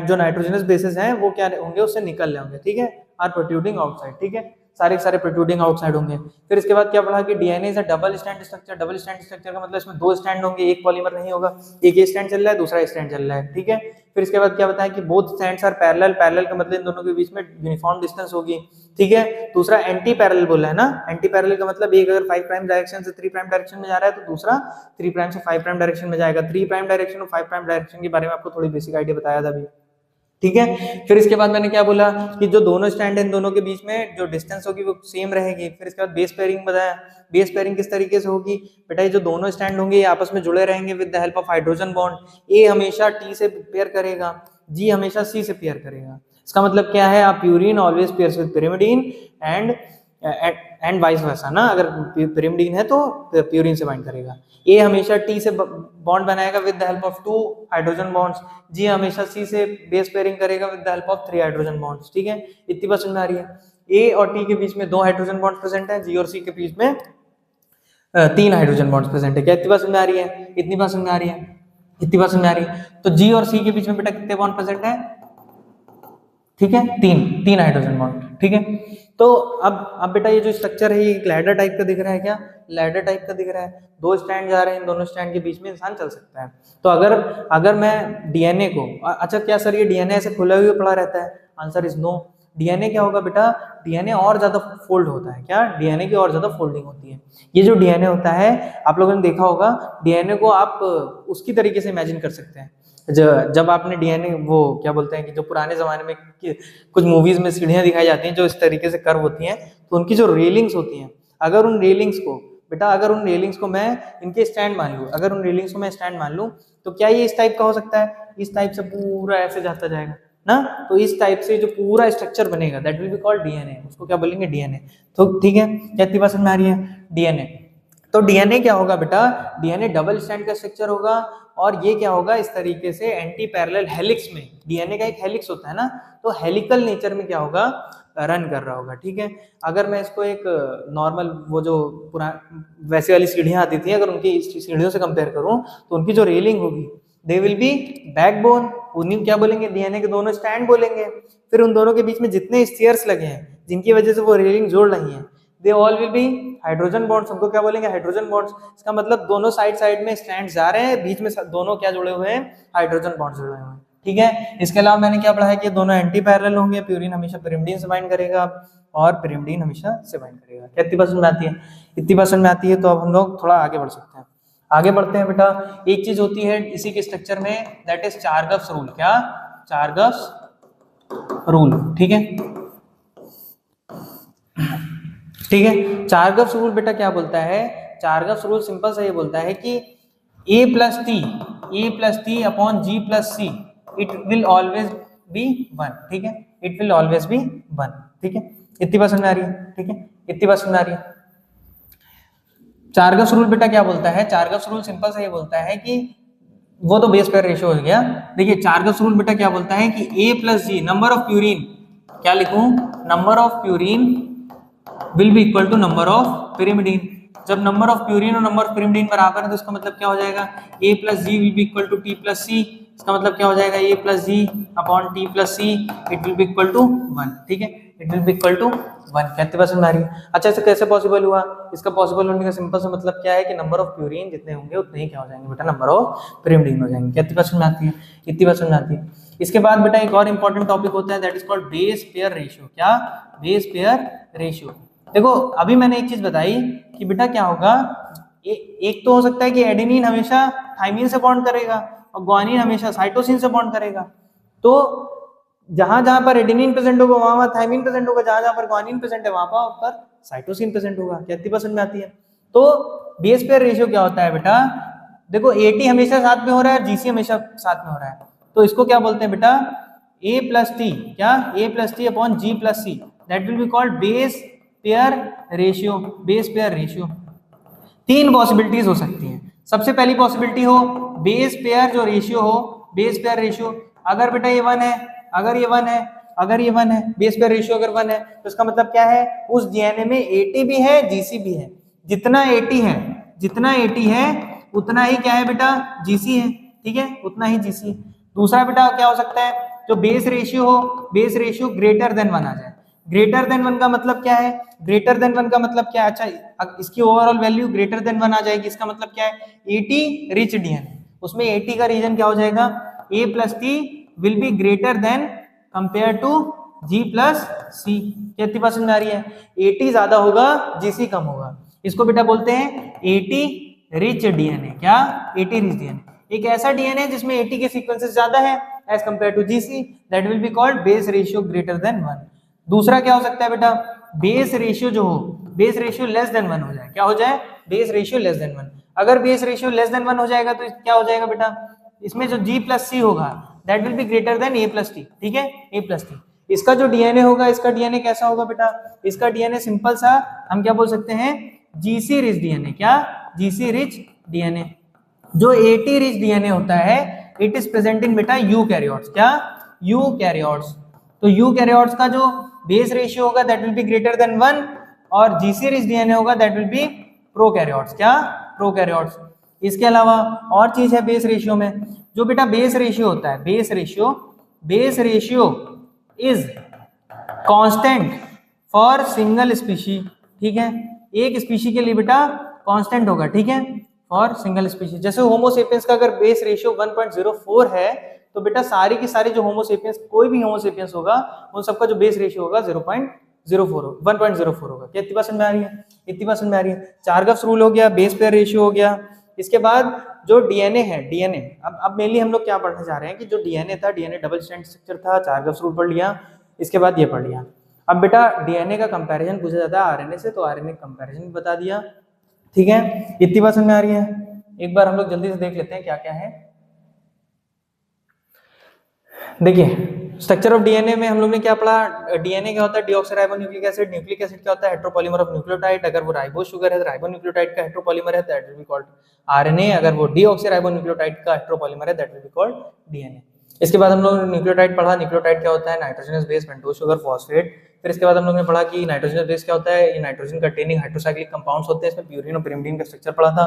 जो नाइट्रोजनस बेसिस हैं वो क्या होंगे, उससे निकल रहे होंगे, ठीक है, आर प्रोट्रूडिंग आउटसाइड, ठीक है, सारे प्रोट्रूडिंग आउटसाइड होंगे। फिर इसके बाद क्या पढ़ा कि DNA is a double stand structure, double stand structure का मतलब इसमें 2 स्टैंड होंगे, एक पॉलीमर नहीं होगा, एक ये स्टैंड चल रहा है, दूसरा स्टैंड चल रहा है, ठीक है। फिर इसके बाद क्या बताया कि both strands are parallel, parallel का मतलब इन दोनों के बीच में यूनिफॉर्म डिस्टेंस होगी, ठीक है। दूसरा एंटी पैरेलल बोला है ना, एंटी पैरेलल का मतलब एक अगर 5 प्राइम डायरेक्शन से 3 प्राइम डायरेक्शन में जा रहा है तो दूसरा 3 प्राइम से 5 प्राइम डायरेक्शन में जाएगा। 3 प्राइम डायरेक्शन और 5 प्राइम डायरेक्शन के बारे में आपको थोड़ी बेसिक आइडिया बताया था अभी, ठीक है। फिर इसके बाद मैंने क्या बोला कि जो दोनों स्टैंड है इन दोनों के बीच में जो डिस्टेंस होगी वो सेम रहेगी। फिर इसके बाद बेस पेयरिंग बताया, बेस पेयरिंग किस तरीके से होगी बेटा, ये जो दोनों स्टैंड होंगे ये आपस में जुड़े रहेंगे with the help of hydrogen bond. A हमेशा टी से पेयर करेगा, जी हमेशा सी से पेयर करेगा। इसका मतलब क्या है, आप purine always pairs with pyrimidine and vice versa ना, अगर पिरिमिडीन है तो प्यूरिन से बाइंड करेगा। ए हमेशा टी से बॉन्ड बनाएगा with the help of 2 hydrogen bonds, G हमेशा सी से बेस पेयरिंग करेगा with the help of 3 hydrogen bonds, ठीक है। इतनी बात समझ में आ रही है। ए और टी के बीच में 2 हाइड्रोजन बॉन्ड्स प्रेजेंट है, जी और सी के बीच में 3 हाइड्रोजन बॉन्ड्स प्रेजेंट है। क्या इतनी बात समझ में आ रही है, इतनी बात समझ में आ रही है, इतनी बात समझ में आ रही है। तो जी और सी के बीच में बेटा कितने बॉन्ड प्रेजेंट है, ठीक है, 3 हाइड्रोजन बॉन्ड, ठीक है। तो अब बेटा ये जो स्ट्रक्चर है ये लैडर टाइप का दिख रहा है, क्या लैडर टाइप का दिख रहा है, 2 स्टैंड जा रहे हैं, इन दोनों स्टैंड के बीच में इंसान चल सकता है। तो अगर मैं डीएनए को, अच्छा क्या सर ये डीएनए ऐसे खुला हुआ पड़ा रहता है, आंसर इज नो। डीएनए क्या होगा बेटा, डीएनए और ज्यादा फोल्ड होता है, क्या डीएनए की और ज्यादा फोल्डिंग होती है। ये जो डीएनए होता है आप लोगों ने देखा होगा, डीएनए को आप उसकी तरीके से इमेजिन कर सकते हैं जब आपने डीएनए वो क्या बोलते हैं कि जो पुराने जमाने में कुछ मूवीज में सीढ़ियां दिखाई जाती हैं जो इस तरीके से कर्व होती हैं, तो उनकी जो रेलिंग्स होती हैं, अगर उन रेलिंग्स को मैं इनके स्टैंड मान लूं, अगर उन रेलिंग्स को मैं स्टैंड मान लूं, तो क्या ये इस टाइप का हो सकता है, इस टाइप से पूरा ऐसे जाता जाएगा ना, तो इस टाइप से जो पूरा स्ट्रक्चर बनेगा that will be called DNA, उसको क्या बोलेंगे डीएनए। तो ठीक है, क्या इतनी बात समझ में आ रही है, डीएनए। तो डीएनए क्या होगा बेटा, डीएनए डबल स्टैंड का स्ट्रक्चर होगा, और ये क्या होगा इस तरीके से एंटी पैरेलल हेलिक्स में, डीएनए का एक हेलिक्स होता है ना, तो हेलिकल नेचर में क्या होगा रन कर रहा होगा, ठीक है। अगर मैं इसको एक नॉर्मल वो जो वैसे वाली सीढ़ियां आती थी, अगर उनकी सीढ़ियों से कंपेयर करूं तो उनकी जो रेलिंग होगी दे विल बी बैकबोन, उन्हीं क्या बोलेंगे डीएनए के दोनों स्टैंड बोलेंगे। फिर उन दोनों के बीच में जितने स्टेयर्स लगे हैं जिनकी वजह से वो रेलिंग जोड़ रही हैं, they all will be hydrogen bonds, हमको क्या बोलेंगे हाइड्रोजन बॉन्ड्स। इसका मतलब दोनों साइड में स्टैंड जा रहे हैं, बीच में दोनों क्या जुड़े हुए हैं, हाइड्रोजन बॉन्ड्स जुड़े हुए हैं, ठीक है। इसके अलावा मैंने क्या पढ़ा है कि दोनों एंटी पैरेलल होंगे, प्यूरिन हमेशा पिरिमिडीन से बाइंड करेगा और पिरिमिडीन हमेशा से बाइंड करेगा। क्या इतनी बात समझ में आती है, इतनी बात समझ में आती है। तो अब हम लोग थोड़ा आगे बढ़ सकते हैं, आगे बढ़ते हैं बेटा। एक चीज होती है इसी के स्ट्रक्चर में, दैट इज चारगफ्स रूल, क्या चारगफ्स रूल, ठीक है, ठीक है। चारगफ्स रूल बेटा क्या बोलता है, चारगफ्स रूल सिंपल सा ये बोलता है कि A plus T upon G plus C, it will always be 1, ठीक है, इट विल ऑलवेज बी 1, ठीक है, इतनी बात समझ आ रही है, ठीक है, इतनी बात समझ आ रही है। चार्गस रूल बेटा क्या बोलता है, चार्गस रूल सिंपल सा ये बोलता है कि वो तो बेस पेयर रेशियो हो गया। देखिए चार्गस रूल बेटा क्या बोलता है कि A plus G, number of purine, क्या लिखूं, number of purine will be equal to number of pyrimidine. जब नंबर ऑफ प्यूरिन और नंबर ऑफ पिरिमिडीन बराबर है तो इसका मतलब क्या हो जाएगा, A plus G will be equal to T plus C, इसका मतलब क्या हो जाएगा, A plus G upon T plus C, it will be equal to 1, ठीक है, it will be equal to 1। कहते बात समझ आ रही है। अच्छा ऐसे कैसे पॉसिबल हुआ, इसका पॉसिबल होने का सिंपल सा मतलब क्या है कि नंबर ऑफ प्यूरिन जितने होंगे उतने ही क्या हो जाएंगे बेटा, नंबर ऑफ पिरिमिडीन हो जाएंगे। कितनी बात समझ आती है, इतनी बात समझ आती है। इसके बाद बेटा एक और इंपॉर्टेंट टॉपिक होता है that is called base pair ratio. क्या, बेस पेयर रेशियो। देखो अभी मैंने एक चीज बताई कि बेटा क्या होगा, एक तो हो सकता है कि एडेनिन हमेशा थाइमिन से बॉन्ड करेगा और ग्वानिन हमेशा साइटोसिन से बॉन्ड करेगा। तो जहां जहां पर एडेनिन प्रेजेंट होगा वहां वहां थाइमिन प्रेजेंट होगा, जहां जहां पर ग्वानिन प्रेजेंट है वहां पर साइटोसिन प्रेजेंट होगा। कितनी परसेंट में आती है। तो बेस पेयर रेशियो क्या होता है बेटा, देखो एटी हमेशा साथ में हो रहा है, जीसी हमेशा साथ में हो रहा है, तो इसको क्या बोलते हैं बेटा, ए प्लस टी, क्या, A plus T upon G plus C, that will be called base pair ratio. Base pair ratio तीन पॉसिबिलिटीज हो सकती हैं। सबसे पहली पॉसिबिलिटी हो बेस पेयर जो रेशियो हो, बेस पेयर रेशियो, अगर बेटा ये 1 है, अगर ये 1 है, अगर ये 1 है, बेस पेयर रेशियो अगर 1 है तो इसका मतलब क्या है, उस डीएनए में एटी भी है जीसी भी है। जितना एटी है, जितना एटी है उतना ही क्या है बेटा, जीसी है, ठीक है, उतना ही जीसी है। दूसरा बेटा क्या हो सकता है, जो बेस रेशियो हो, बेस रेशियो ग्रेटर देन 1 आ जाए। ग्रेटर देन 1 का मतलब क्या है, ग्रेटर देन 1 का मतलब क्या है, अच्छा इसकी ओवरऑल वैल्यू ग्रेटर देन 1 आ जाएगी, इसका मतलब क्या है, 80 रिच डीएनए, उसमें 80 का रीजन क्या हो जाएगा, A plus T will be greater than compare to G plus C. कितनी परसेंट आ रही है, 80 ज्यादा होगा GC कम होगा, इसको बेटा बोलते हैं 80 रिच डीएनए। क्या, 80 रिच डीएनए, एक ऐसा डीएनए जिसमें 80 के सीक्वेंसेस ज्यादा है as compare to GC, that will be called base ratio greater than 1। दूसरा क्या हो सकता है बेटा, बेस रेशियो जो हो, बेस रेशियो लेस देन 1 हो जाए, क्या हो जाए, बेस रेशियो लेस देन 1। अगर बेस रेशियो लेस देन 1 हो जाएगा तो क्या हो जाएगा बेटा, इसमें जो G प्लस सी होगा that will be greater then A plus T, ठीक है, A प्लस टी। इसका जो डीएनए होगा, इसका डीएनए कैसा होगा बेटा, इसका डीएनए सिंपल सा हम क्या बोल सकते हैं, GC रिच डीएनए। क्या, GC रिच डीएनए। जो 80 रिच डीएनए होता है इट इज प्रेजेंट इन बेटा यूकैरियोट्स। क्या, यूकैरियोट्स। तो यूकैरियोट्स का जो बेस रेशियो होगा that will be greater than 1 और जीसी रिच डीएनए होगा दैट विल बी प्रोकैरियोट्स। क्या, प्रोकैरियोट्स। इसके अलावा और चीज है बेस रेशियो में, जो बेटा बेस रेशियो होता है, base ratio is constant for single species, ठीक है, एक स्पीशी के लिए बेटा कांस्टेंट होगा, ठीक है, फॉर सिंगल स्पीशी। जैसे होमोसेपियंस का अगर बेस रेशियो 1.04 है तो बेटा सारी की सारी जो होमोसेपियंस, कोई भी होमोसेपियंस होगा उन सबका जो बेस रेशियो होगा 1.04 होगा। क्या इतनी बात समझ में आ रही है, इतनी बात समझ में आ रही है। चार्गस रूल हो गया, बेस पेयर रेशियो हो गया। इसके बाद जो डीएनए है, डीएनए अब मेनली हम लोग क्या पढ़ने जा रहे हैं कि जो डीएनए था, डीएनए डबल स्ट्रैंड स्ट्रक्चर था, चार्गस रूल पढ़ लिया, इसके बाद ये पढ़ लिया। अब बेटा डीएनए का कंपैरिजन पूछा जाता है आरएनए से, तो आरएनए कंपैरिजन बता दिया, ठीक है, इतनी बात समझ में आ रही है। एक बार हम लोग जल्दी से देख लेते हैं क्या क्या है। देखिए स्ट्रक्चर ऑफ डीएनए में हम लोग ने क्या पढ़ा, डीएनए क्या होता है, डीऑक्सीराइबोन्यूक्लिक एसिड, न्यूक्लिक एसिड क्या होता है, हेटेरोपॉलीमर ऑफ न्यूक्लियोटाइड, अगर वो राइबो शुगर है तो राइबोन्यूक्लियोटाइड का हेटेरोपॉलीमर है that will be called RNA, अगर वो डीऑक्सीराइबोन्यूक्लियोटाइड का हेटेरोपॉलीमर है that will be called DNA. इसके बाद हम लोग ने न्यूक्लियोटाइड पढ़ा, न्यूक्लियोटाइड क्या होता है, nitrogenous base, pentose sugar, phosphate. फिर इसके बाद हम लोग ने पढ़ा कि नाइट्रोजनस बेस क्या होता है, ये नाइट्रोजन कंटेनिंग हाइड्रोसाइक्लिक कंपाउंड्स होते हैं, इसमें प्यूरिन और पिरिमिडीन का स्ट्रक्चर पढ़ा था।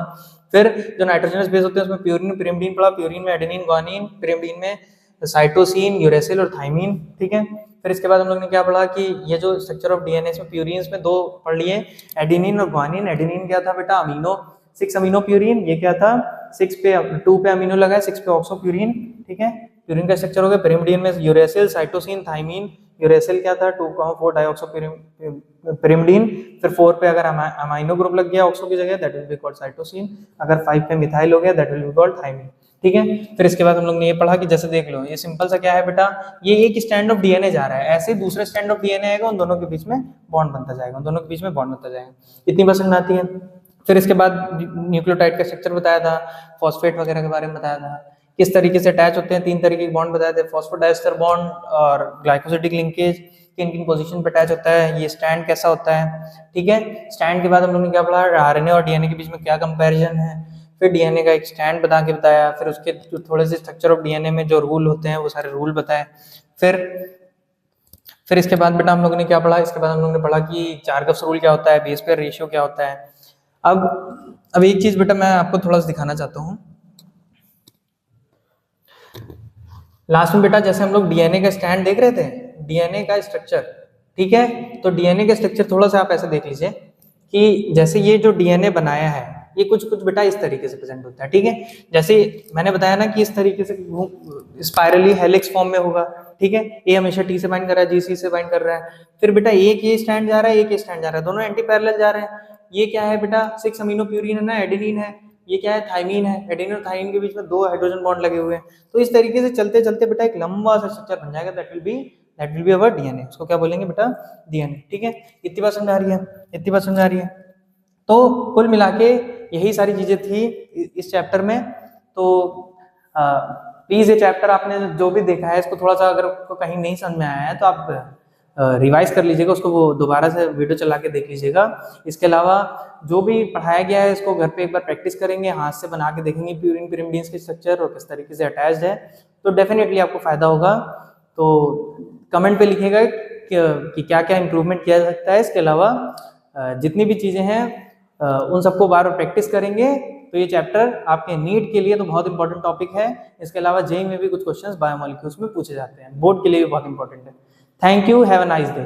फिर जो नाइट्रोजनस बेस होते हैं उसमें प्यूरिन और पिरिमिडीन पढ़ा, प्यूरिन में एडेनिन, ग्वानिन, पिरिमिडीन में साइटोसिन, यूरेसिल और थाइमिन, ठीक है। फिर इसके बाद हम लोग ने क्या पढ़ा कि ये जो स्ट्रक्चर ऑफ डीएनए में प्यूरिन्स में दो पढ़ लिए, एडेनिन और ग्वानिन। एडेनिन क्या था बेटा, अमीनो 6 अमीनो प्यूरिन, ये क्या था 6 पे 2 पे अमीनो लगा है, 6 पे ऑक्सो प्यूरिन, ठीक है, प्यूरिन का स्ट्रक्चर हो गया। पिरिमिडीन में यूरेसिल, साइटोसिन, थाइमिन, यूरेसिल क्या था 2,4 डाइऑक्सो पिरिमिडीन। फिर 4 पे अगर अमाइनो ग्रुप लग गया ऑक्सो की जगह that will be called cytosine, अगर 5 पे मिथाइल हो गया that will be called thymine, ठीक है। फिर इसके बाद हम लोग ने ये पढ़ा कि जैसे देख लो ये सिंपल सा क्या है बेटा, ये एक स्टैंड ऑफ डीएनए जा रहा है, ऐसे दूसरे स्टैंड ऑफ डीएनए आएगा, उन दोनों के बीच में बॉन्ड बनता जाएगा, उन दोनों के बीच में बॉन्ड बनता जाएगा। इतनी बात समझ आती है। फिर इसके बाद न्यूक्लियोटाइड का स्ट्रक्चर बताया था, फॉस्फेट वगैरह के बारे में बताया था, किस तरीके से अटैच होते हैं, 3 तरीके के बॉन्ड बताए थे, फॉस्फोडाइस्टर बॉन्ड और ग्लाइकोसिडिक लिंकेज, किन किन पोजीशन पे अटैच होता है, ये स्टैंड कैसा होता है, ठीक है। स्टैंड के बाद हम लोगों ने क्या पढ़ा, आरएनए और डीएनए के बीच में क्या कंपैरिजन है, फिर डीएनए का एक स्टैंड बता के बताया, फिर उसके जो थोड़े से स्ट्रक्चर ऑफ डीएनए में जो रूल होते हैं वो सारे रूल बताए। फिर इसके बाद बेटा हम लोगों ने क्या पढ़ा, इसके बाद हम लोगों ने पढ़ा कि चारगफ्स रूल क्या होता है, बेस पेयर रेशियो क्या होता है। अब एक चीज बेटा मैं आपको थोड़ा सा दिखाना चाहता हूँ। लास्ट में बेटा जैसे हम लोग डीएनए का स्टैंड देख रहे थे, डीएनए का स्ट्रक्चर, ठीक है, तो डीएनए का स्ट्रक्चर थोड़ा सा आप ऐसे देख लीजिए कि जैसे ये जो डीएनए बनाया है ये कुछ कुछ बेटा इस तरीके से प्रेजेंट होता है, ठीक है। जैसे मैंने बताया ना कि इस तरीके से स्पाइरली हेलिक्स फॉर्म में होगा, ठीक है। ए हमेशा टी से बाइंड कर रहा है, जी सी से बाइंड कर रहा है, फिर बेटा एक ये स्टैंड जा रहा है, एक ये स्टैंड जा रहा है, दोनों एंटी पैरेलल जा रहे हैं। ये क्या है बेटा, 6 अमीनो प्यूरिन है ना, एडेनिन है, ये क्या है, थाइमीन है। एडेनिन और थाइमीन के बीच में 2 हाइड्रोजन बॉन्ड लगे हुए हैं। तो इस तरीके से चलते चलते बेटा एक लंबा सा स्ट्रक्चर बन जाएगा, that will be our DNA. उसको क्या बोलेंगे बेटा, डीएनए, ठीक है। इतनी बात समझ आ रही है, इतनी बात समझ आ रही है। तो कुल मिला के यही सारी चीजें थी इस चैप्टर में। तो प्लीज ये चैप्टर आपने जो भी देखा है इसको थोड़ा सा अगर आपको कहीं नहीं समझ में आया है तो आप रिवाइज कर लीजिएगा, उसको वो दोबारा से वीडियो चला के देख लीजिएगा। इसके अलावा जो भी पढ़ाया गया है इसको घर पे एक बार प्रैक्टिस करेंगे, हाथ से बना के देखेंगे प्यूरिन पिरिमिडीन्स के स्ट्रक्चर और किस तरीके से अटैच्ड है, तो डेफिनेटली आपको फायदा होगा। तो कमेंट पे लिखिएगा कि क्या क्या इंप्रूवमेंट किया जा सकता है। इसके अलावा जितनी भी चीज़ें हैं उन सबको बार बार प्रैक्टिस करेंगे। तो ये चैप्टर आपके नीट के लिए तो बहुत इंपॉर्टेंट टॉपिक है। इसके अलावा जेईई में भी कुछ क्वेश्चंस बायोमोलिक्यूल्स में पूछे जाते हैं, बोर्ड के लिए भी बहुत इंपॉर्टेंट है। Thank you, have a nice day.